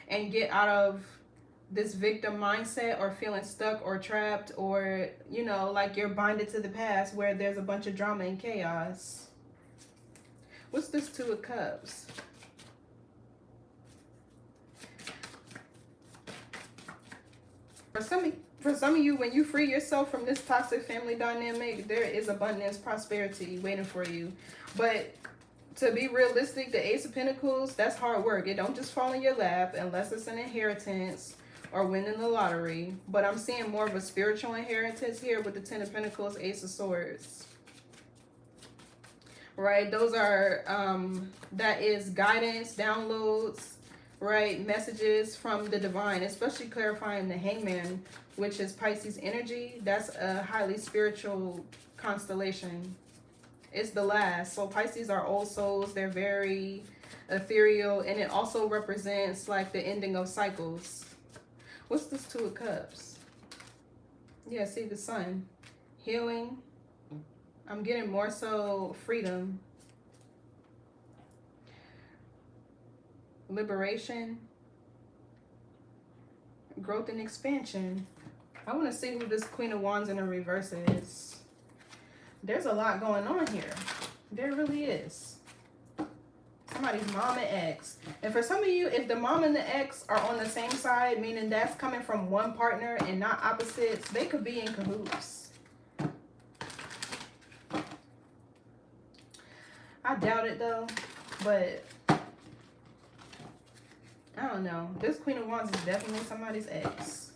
[SPEAKER 1] and get out of this victim mindset or feeling stuck or trapped, or, you know, like you're binded to the past where there's a bunch of drama and chaos. What's this Two of Cups? For some of you, when you free yourself from this toxic family dynamic, there is abundance, prosperity waiting for you. But to be realistic, the Ace of Pentacles, that's hard work. It don't just fall in your lap unless it's an inheritance or winning the lottery. But I'm seeing more of a spiritual inheritance here with the Ten of Pentacles, Ace of Swords. Right? Those are, that is guidance, downloads, right? Messages from the divine, especially clarifying the Hangman, which is Pisces energy. That's a highly spiritual constellation. It's the last. So Pisces are old souls. They're very ethereal, and it also represents like the ending of cycles. What's this Two of Cups? Yeah, see the Sun. Healing. I'm getting more so freedom. Liberation. Growth and expansion. I want to see who this Queen of Wands in the reverse is. There's a lot going on here. There really is. Somebody's mom and ex. And for some of you, if the mom and the ex are on the same side, meaning that's coming from one partner and not opposites, they could be in cahoots. I doubt it though, but I don't know. This Queen of Wands is definitely somebody's ex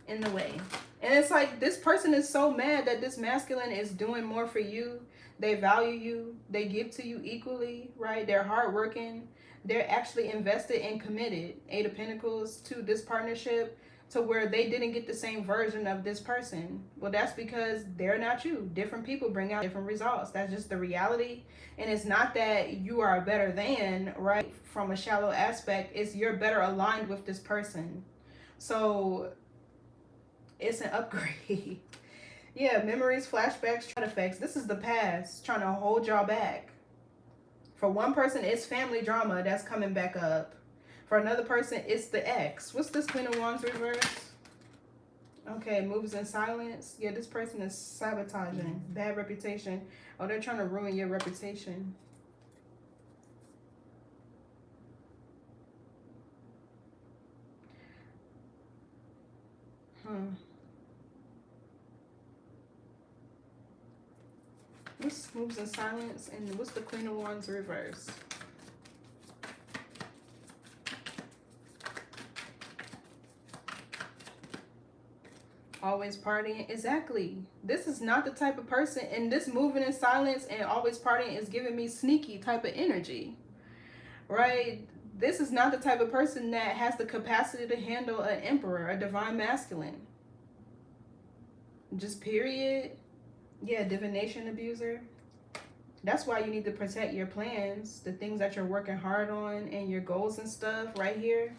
[SPEAKER 1] in the way. And it's like this person is so mad that this masculine is doing more for you. They value you. They give to you equally, right? They're hardworking. They're actually invested and committed, Eight of Pentacles, to this partnership, to where they didn't get the same version of this person. Well, that's because they're not you. Different people bring out different results. That's just the reality. And it's not that you are better than, right? From a shallow aspect, it's you're better aligned with this person. So it's an upgrade. Yeah, memories, flashbacks, side effects. This is the past trying to hold y'all back. For one person, it's family drama that's coming back up. For another person, it's the ex. What's this Queen of Wands reverse? Okay, moves in silence. Yeah, this person is sabotaging. Bad reputation. Oh, they're trying to ruin your reputation. What's moves in silence? And what's the Queen of Wands reverse? Always partying. Exactly. This is not the type of person, and this moving in silence and always partying is giving me sneaky type of energy, right? This is not the type of person that has the capacity to handle an emperor, a divine masculine. Just period. Yeah, divination abuser. That's why you need to protect your plans, the things that you're working hard on, and your goals and stuff right here.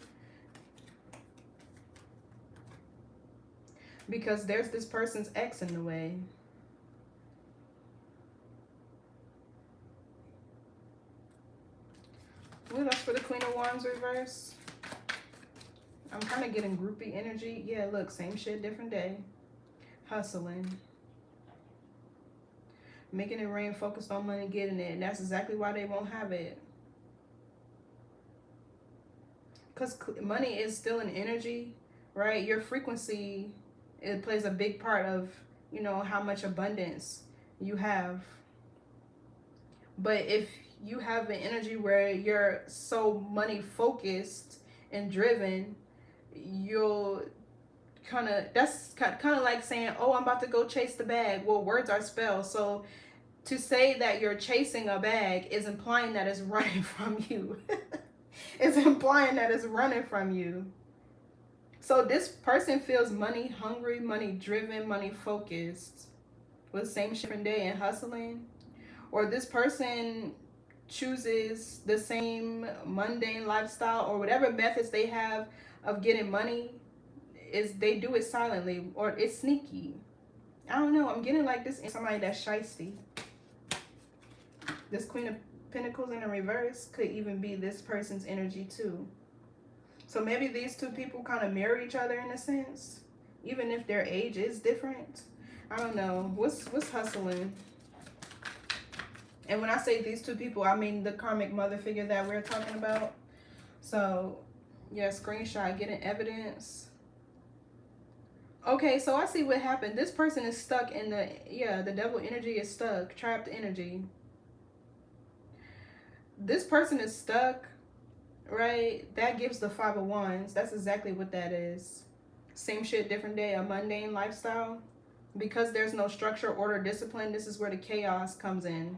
[SPEAKER 1] Because there's this person's ex in the way. What else for the Queen of Wands reverse? I'm kind of getting groupie energy. Yeah, look, same shit, different day. Hustling. Making it rain, focused on money, getting it. And that's exactly why they won't have it. Because money is still an energy, right? Your frequency, it plays a big part of, you know, how much abundance you have. But if you have an energy where you're so money focused and driven, you'll that's kind of like saying, oh, I'm about to go chase the bag. Well, words are spells. So to say that you're chasing a bag is implying that it's running from you. It's implying that it's running from you. So this person feels money hungry, money driven, money focused with same different day and hustling. Or this person chooses the same mundane lifestyle or whatever methods they have of getting money, is they do it silently or it's sneaky. I don't know. I'm getting like this somebody that's shiesty. This Queen of Pentacles in the reverse could even be this person's energy too. So maybe these two people kind of mirror each other in a sense, even if their age is different. I don't know. What's hustling? And when I say these two people, I mean the karmic mother figure that we're talking about. So yeah, screenshot, getting evidence. Okay, so I see what happened. This person is stuck in the, yeah, the devil energy is stuck, trapped energy. This person is stuck, right? That gives the Five of Wands. That's exactly what that is. Same shit, different day, a mundane lifestyle. Because there's no structure, order, discipline, this is where the chaos comes in.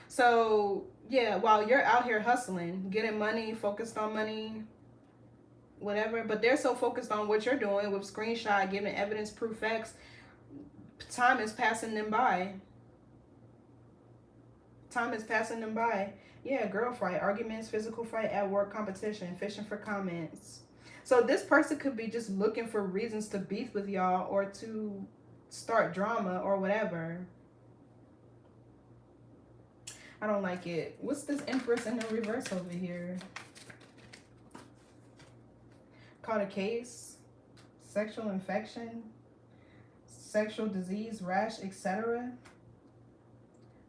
[SPEAKER 1] So, yeah, while you're out here hustling, getting money, focused on money, whatever, but they're so focused on what you're doing with screenshot, giving evidence, proof, facts, time is passing them by. Time is passing them by. Yeah, girl fight, arguments, physical fight, at work, competition, fishing for comments. So this person could be just looking for reasons to beef with y'all or to start drama or whatever. I don't like it. What's this Empress in the reverse over here? Caught a case, sexual infection, sexual disease, rash, etc.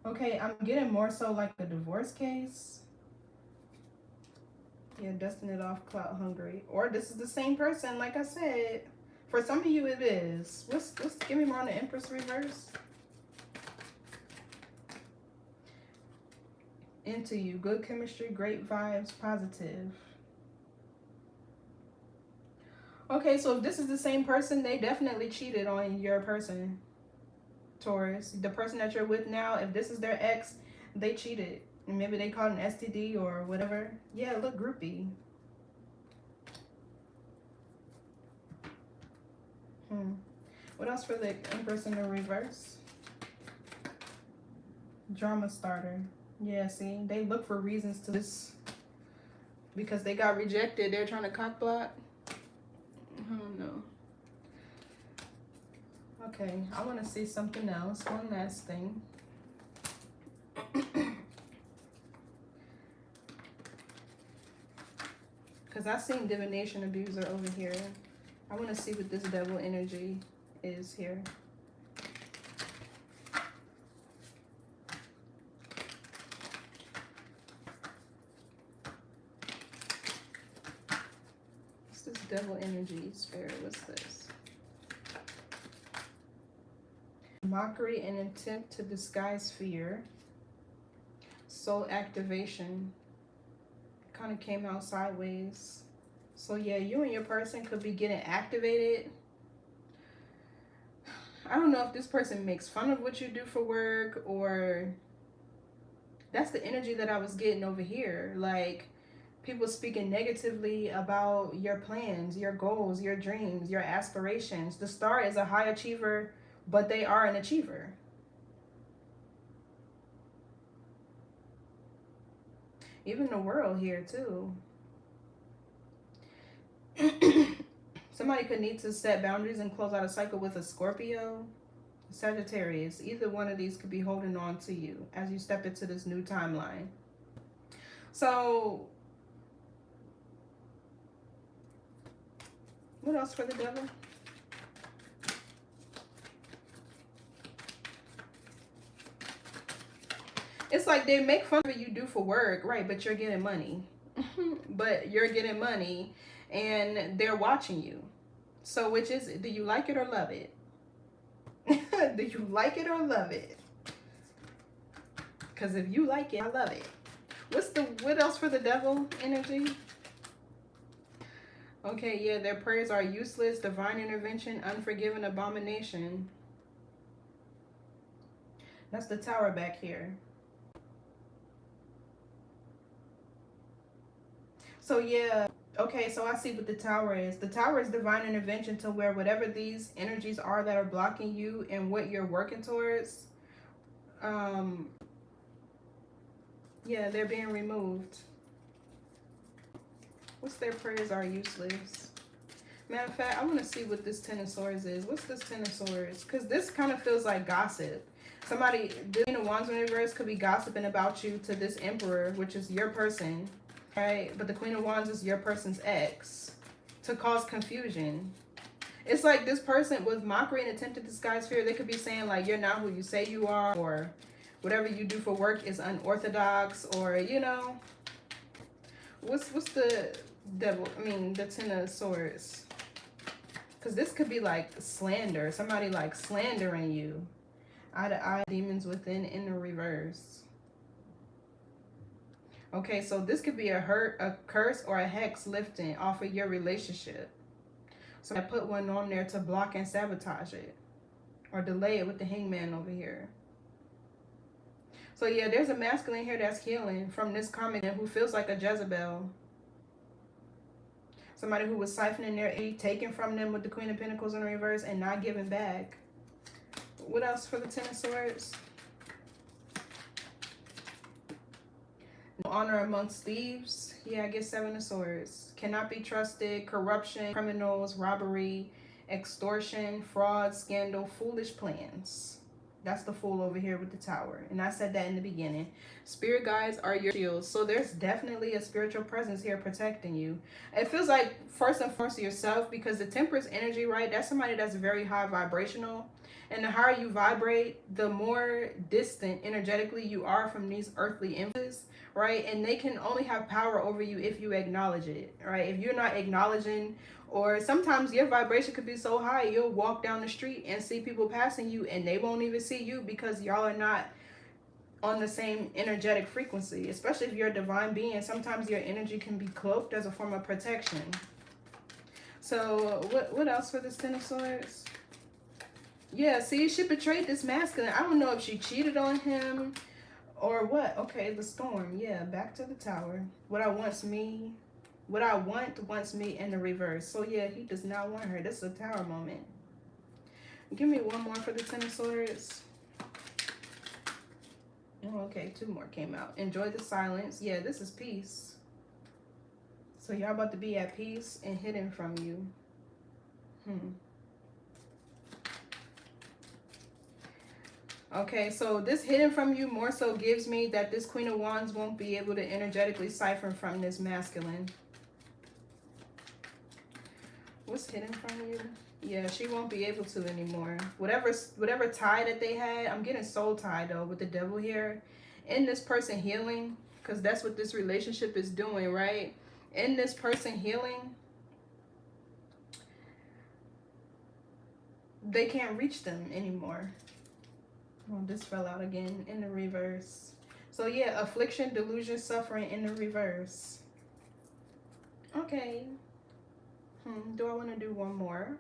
[SPEAKER 1] Okay, I'm getting more so like a divorce case. Yeah, dusting it off, clout hungry. Or this is the same person, like I said. For some of you it is. What's give me more on the Empress reverse? Into you, good chemistry, great vibes, positive. Okay, so if this is the same person, they definitely cheated on your person, Taurus. The person that you're with now, if this is their ex, they cheated. And maybe they caught an STD or whatever. Yeah, look groupie. What else for the Empress in the reverse? Drama starter. Yeah, see, they look for reasons to this because they got rejected. They're trying to cock block. I don't know. Okay, I want to see something else. One last thing. Because I've seen divination abuser over here. I want to see what this devil energy is here. What's this devil energy, spirit? What's this? Mockery and intent to disguise fear. Soul activation. Kind of came out sideways. So yeah, you and your person could be getting activated I don't know if this person makes fun of what you do for work, or that's the energy that I was getting over here. Like, people speaking negatively about your plans, your goals, your dreams, your aspirations. The star is a high achiever, but they are an achiever. Even the world here too. Somebody could need to set boundaries and close out a cycle with a Scorpio, Sagittarius. Either one of these could be holding on to you as you step into this new timeline. So, what else for the devil? It's like they make fun of what you do for work, right? But you're getting money. But you're getting money and they're watching you. So which is it? Do you like it or love it? Do you like it or love it? Because if you like it, I love it. What else for the devil energy? Okay, yeah, their prayers are useless, divine intervention, unforgiven, abomination. That's the Tower back here. So yeah, okay, so I see what the Tower is. The Tower is divine intervention, to where whatever these energies are that are blocking you and what you're working towards, yeah, they're being removed. What's their prayers are useless? Matter of fact, I want to see what this Ten of Swords is. What's this Ten of Swords? Because this kind of feels like gossip. Somebody, the Queen of Wands in reverse could be gossiping about you to this Emperor, which is your person, right? But the Queen of Wands is your person's ex, to cause confusion. It's like this person, with mockery and attempted disguise fear, they could be saying like, you're not who you say you are, or whatever you do for work is unorthodox, or, you know, what's the devil? I mean, the Ten of Swords. Because this could be like slander. Somebody like slandering you. Eye to eye, demons within in the reverse. Okay, so this could be a hurt, a curse, or a hex lifting off of your relationship. So I put one on there to block and sabotage it, or delay it with the Hangman over here. So yeah, there's a masculine here that's healing from this karmic who feels like a Jezebel. Somebody who was siphoning their aid, taken from them with the Queen of Pentacles in reverse, and not giving back. What else for the Ten of Swords? No honor amongst thieves. Yeah, I get Seven of Swords. Cannot be trusted. Corruption, criminals, robbery, extortion, fraud, scandal, foolish plans. That's the Fool over here with the Tower. And I said that in the beginning. Spirit guides are your shields. So there's definitely a spiritual presence here protecting you. It feels like first and foremost yourself, because the Temperance energy, right? That's somebody that's very high vibrational. And the higher you vibrate, the more distant energetically you are from these earthly influences, right? And they can only have power over you if you acknowledge it, right? If you're not acknowledging, or sometimes your vibration could be so high, you'll walk down the street and see people passing you and they won't even see you, because y'all are not on the same energetic frequency. Especially if you're a divine being, sometimes your energy can be cloaked as a form of protection. So what else for this Ten of Swords? Yeah, see, she betrayed this masculine. I don't know if she cheated on him or what. Okay, the Storm. Yeah, back to the Tower. What I want wants me in the reverse. So yeah, he does not want her. This is a Tower moment. Give me one more for the Ten of Swords. Oh, okay, two more came out. Enjoy the silence. Yeah, this is peace. So y'all about to be at peace and hidden from you. Okay, so this hidden from you more so gives me that this Queen of Wands won't be able to energetically siphon from this masculine. What's hidden from you? Yeah, she won't be able to anymore. Whatever tie that they had, I'm getting soul tie though with the Devil here. In this person healing, because that's what this relationship is doing, right? In this person healing, they can't reach them anymore. Oh, this fell out again in the reverse. So yeah, affliction, delusion, suffering in the reverse. Okay. Do I want to do one more?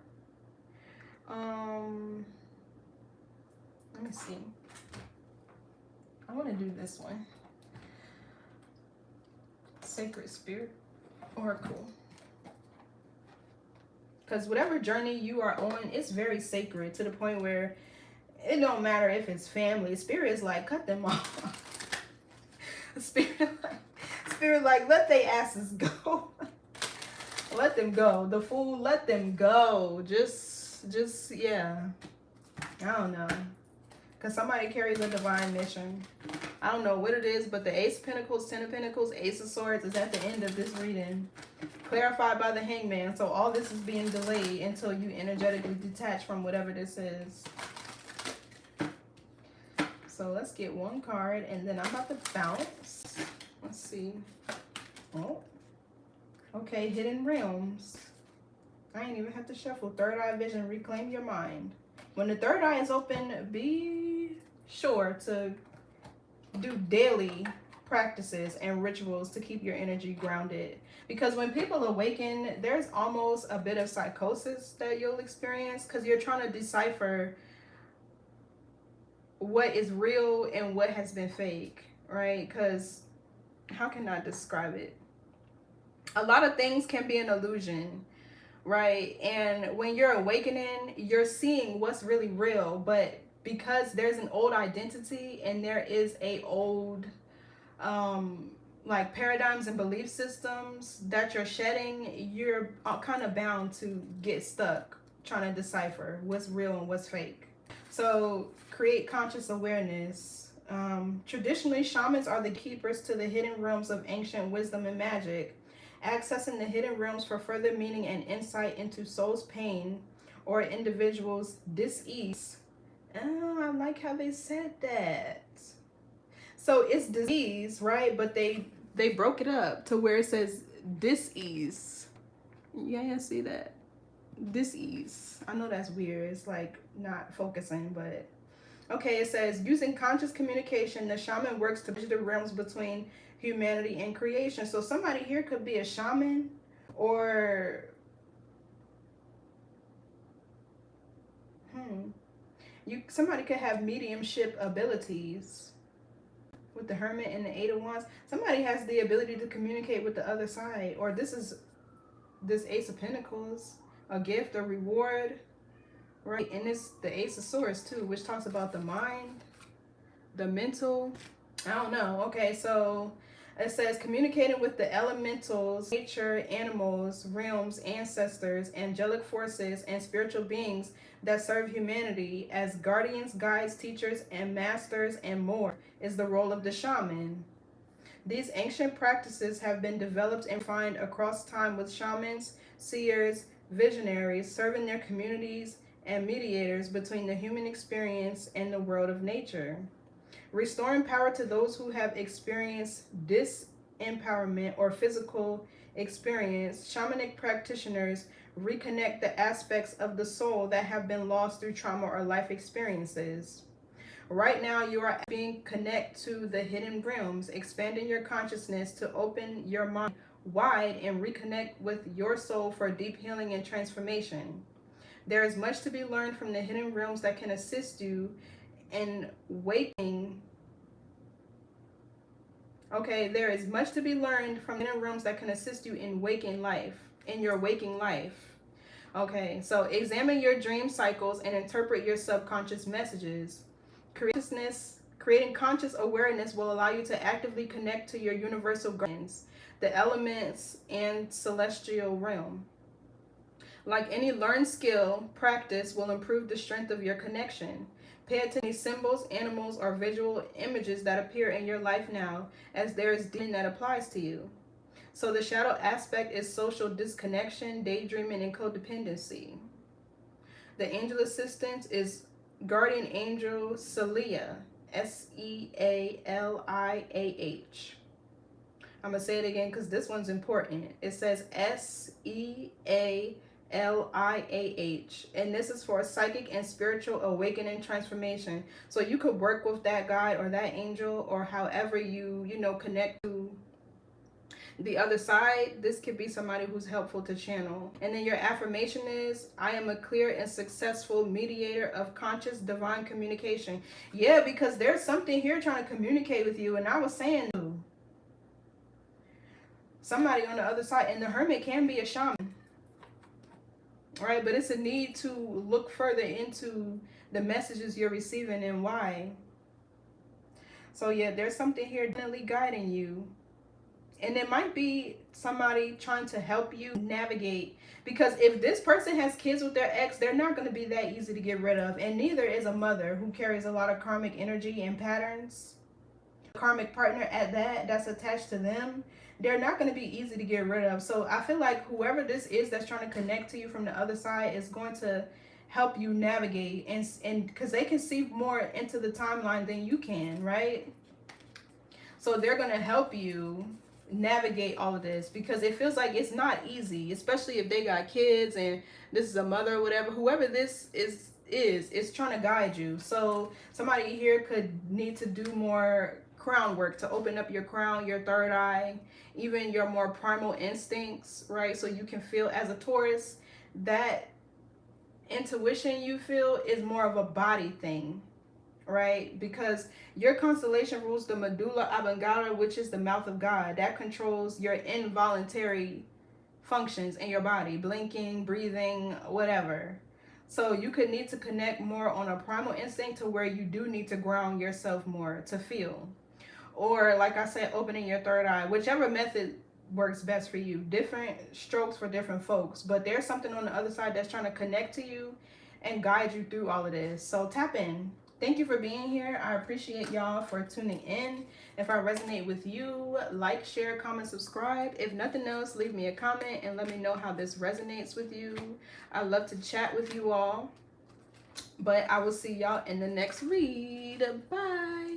[SPEAKER 1] Let me see. I want to do this one. Sacred Spirit Oracle. Because whatever journey you are on, it's very sacred to the point where it don't matter if it's family. Spirit is like, cut them off. Spirit like, let they asses go. Let them go. The fool, let them go. Just, yeah. I don't know. Because somebody carries a divine mission. I don't know what it is, but the Ace of Pentacles, Ten of Pentacles, Ace of Swords is at the end of this reading. Clarified by the Hangman. So all this is being delayed until you energetically detach from whatever this is. So let's get one card, and then I'm about to bounce. Let's see. Oh. Okay, Hidden Realms. I ain't even have to shuffle. Third eye vision, reclaim your mind. When the third eye is open, be sure to do daily practices and rituals to keep your energy grounded. Because when people awaken, there's almost a bit of psychosis that you'll experience because you're trying to decipher what is real and what has been fake, right? Because how can I describe it? A lot of things can be an illusion, right? And when you're awakening, you're seeing what's really real, but because there's an old identity and there is a old like paradigms and belief systems that you're shedding, you're kind of bound to get stuck trying to decipher what's real and what's fake. So create conscious awareness. Traditionally, shamans are the keepers to the hidden realms of ancient wisdom and magic, accessing the hidden realms for further meaning and insight into soul's pain or individual's dis-ease. Oh, I like how they said that. So it's disease, right? But they broke it up to where it says dis-ease. Yeah, see that? Dis-ease. I know that's weird. It's like not focusing, but okay. It says using conscious communication, the shaman works to bridge the realms between humanity and creation. So somebody here could be a shaman, or somebody could have mediumship abilities. With the Hermit and the Eight of Wands, somebody has the ability to communicate with the other side. Or this Ace of Pentacles, a gift, a reward, right? And it's the Ace of Swords too, which talks about the mind, the mental. I don't know. Okay, so it says communicating with the elementals, nature, animals, realms, ancestors, angelic forces, and spiritual beings that serve humanity as guardians, guides, teachers, and masters, and more is the role of the shaman. These ancient practices have been developed and refined across time, with shamans, seers, visionaries serving their communities and mediators between the human experience and the world of nature. Restoring power to those who have experienced disempowerment or physical experience, shamanic practitioners reconnect the aspects of the soul that have been lost through trauma or life experiences. Right now, you are being connected to the hidden realms, expanding your consciousness to open your mind wide and reconnect with your soul for deep healing and transformation. There is much to be learned from the hidden realms that can assist you in waking. Okay, there is much to be learned from hidden realms that can assist you in waking life, in your waking life. Okay, so examine your dream cycles and interpret your subconscious messages. Creating conscious awareness will allow you to actively connect to your universal guardians, the elements, and celestial realm. Like any learned skill, practice will improve the strength of your connection. Pay attention to symbols, animals, or visual images that appear in your life now, as there is demon that applies to you. So the shadow aspect is social disconnection, daydreaming, and codependency. The angel assistance is guardian angel Celia, Sealiah. I'm going to say it again because this one's important. It says Sealiah, and this is for psychic and spiritual awakening transformation. So you could work with that guide or that angel, or however you connect to the other side, this could be somebody who's helpful to channel. And then your affirmation is, I am a clear and successful mediator of conscious divine communication. Yeah, because there's something here trying to communicate with you. And I was saying, somebody on the other side, and the Hermit can be a shaman, right? But it's a need to look further into the messages you're receiving and why. So yeah, there's something here definitely guiding you. And it might be somebody trying to help you navigate. Because if this person has kids with their ex, they're not going to be that easy to get rid of. And neither is a mother who carries a lot of karmic energy and patterns. Karmic partner at that, that's attached to them. They're not going to be easy to get rid of. So I feel like whoever this is that's trying to connect to you from the other side is going to help you navigate. And because they can see more into the timeline than you can, right? So they're going to help you navigate all of this, because it feels like it's not easy, especially if they got kids and this is a mother or whatever. Whoever this is trying to guide you. So somebody here could need to do more crown work to open up your crown, your third eye, even your more primal instincts, right? So you can feel, as a Taurus, that intuition you feel is more of a body thing, right? Because your constellation rules the medulla oblongata, which is the mouth of God. That controls your involuntary functions in your body, blinking, breathing, whatever. So you could need to connect more on a primal instinct to where you do need to ground yourself more to feel. Or like I said, opening your third eye, whichever method works best for you. Different strokes for different folks, but there's something on the other side that's trying to connect to you and guide you through all of this. So tap in. Thank you for being here. I appreciate y'all for tuning in. If I resonate with you, like, share, comment, subscribe. If nothing else, leave me a comment and let me know how this resonates with you. I love to chat with you all. But I will see y'all in the next read. Bye.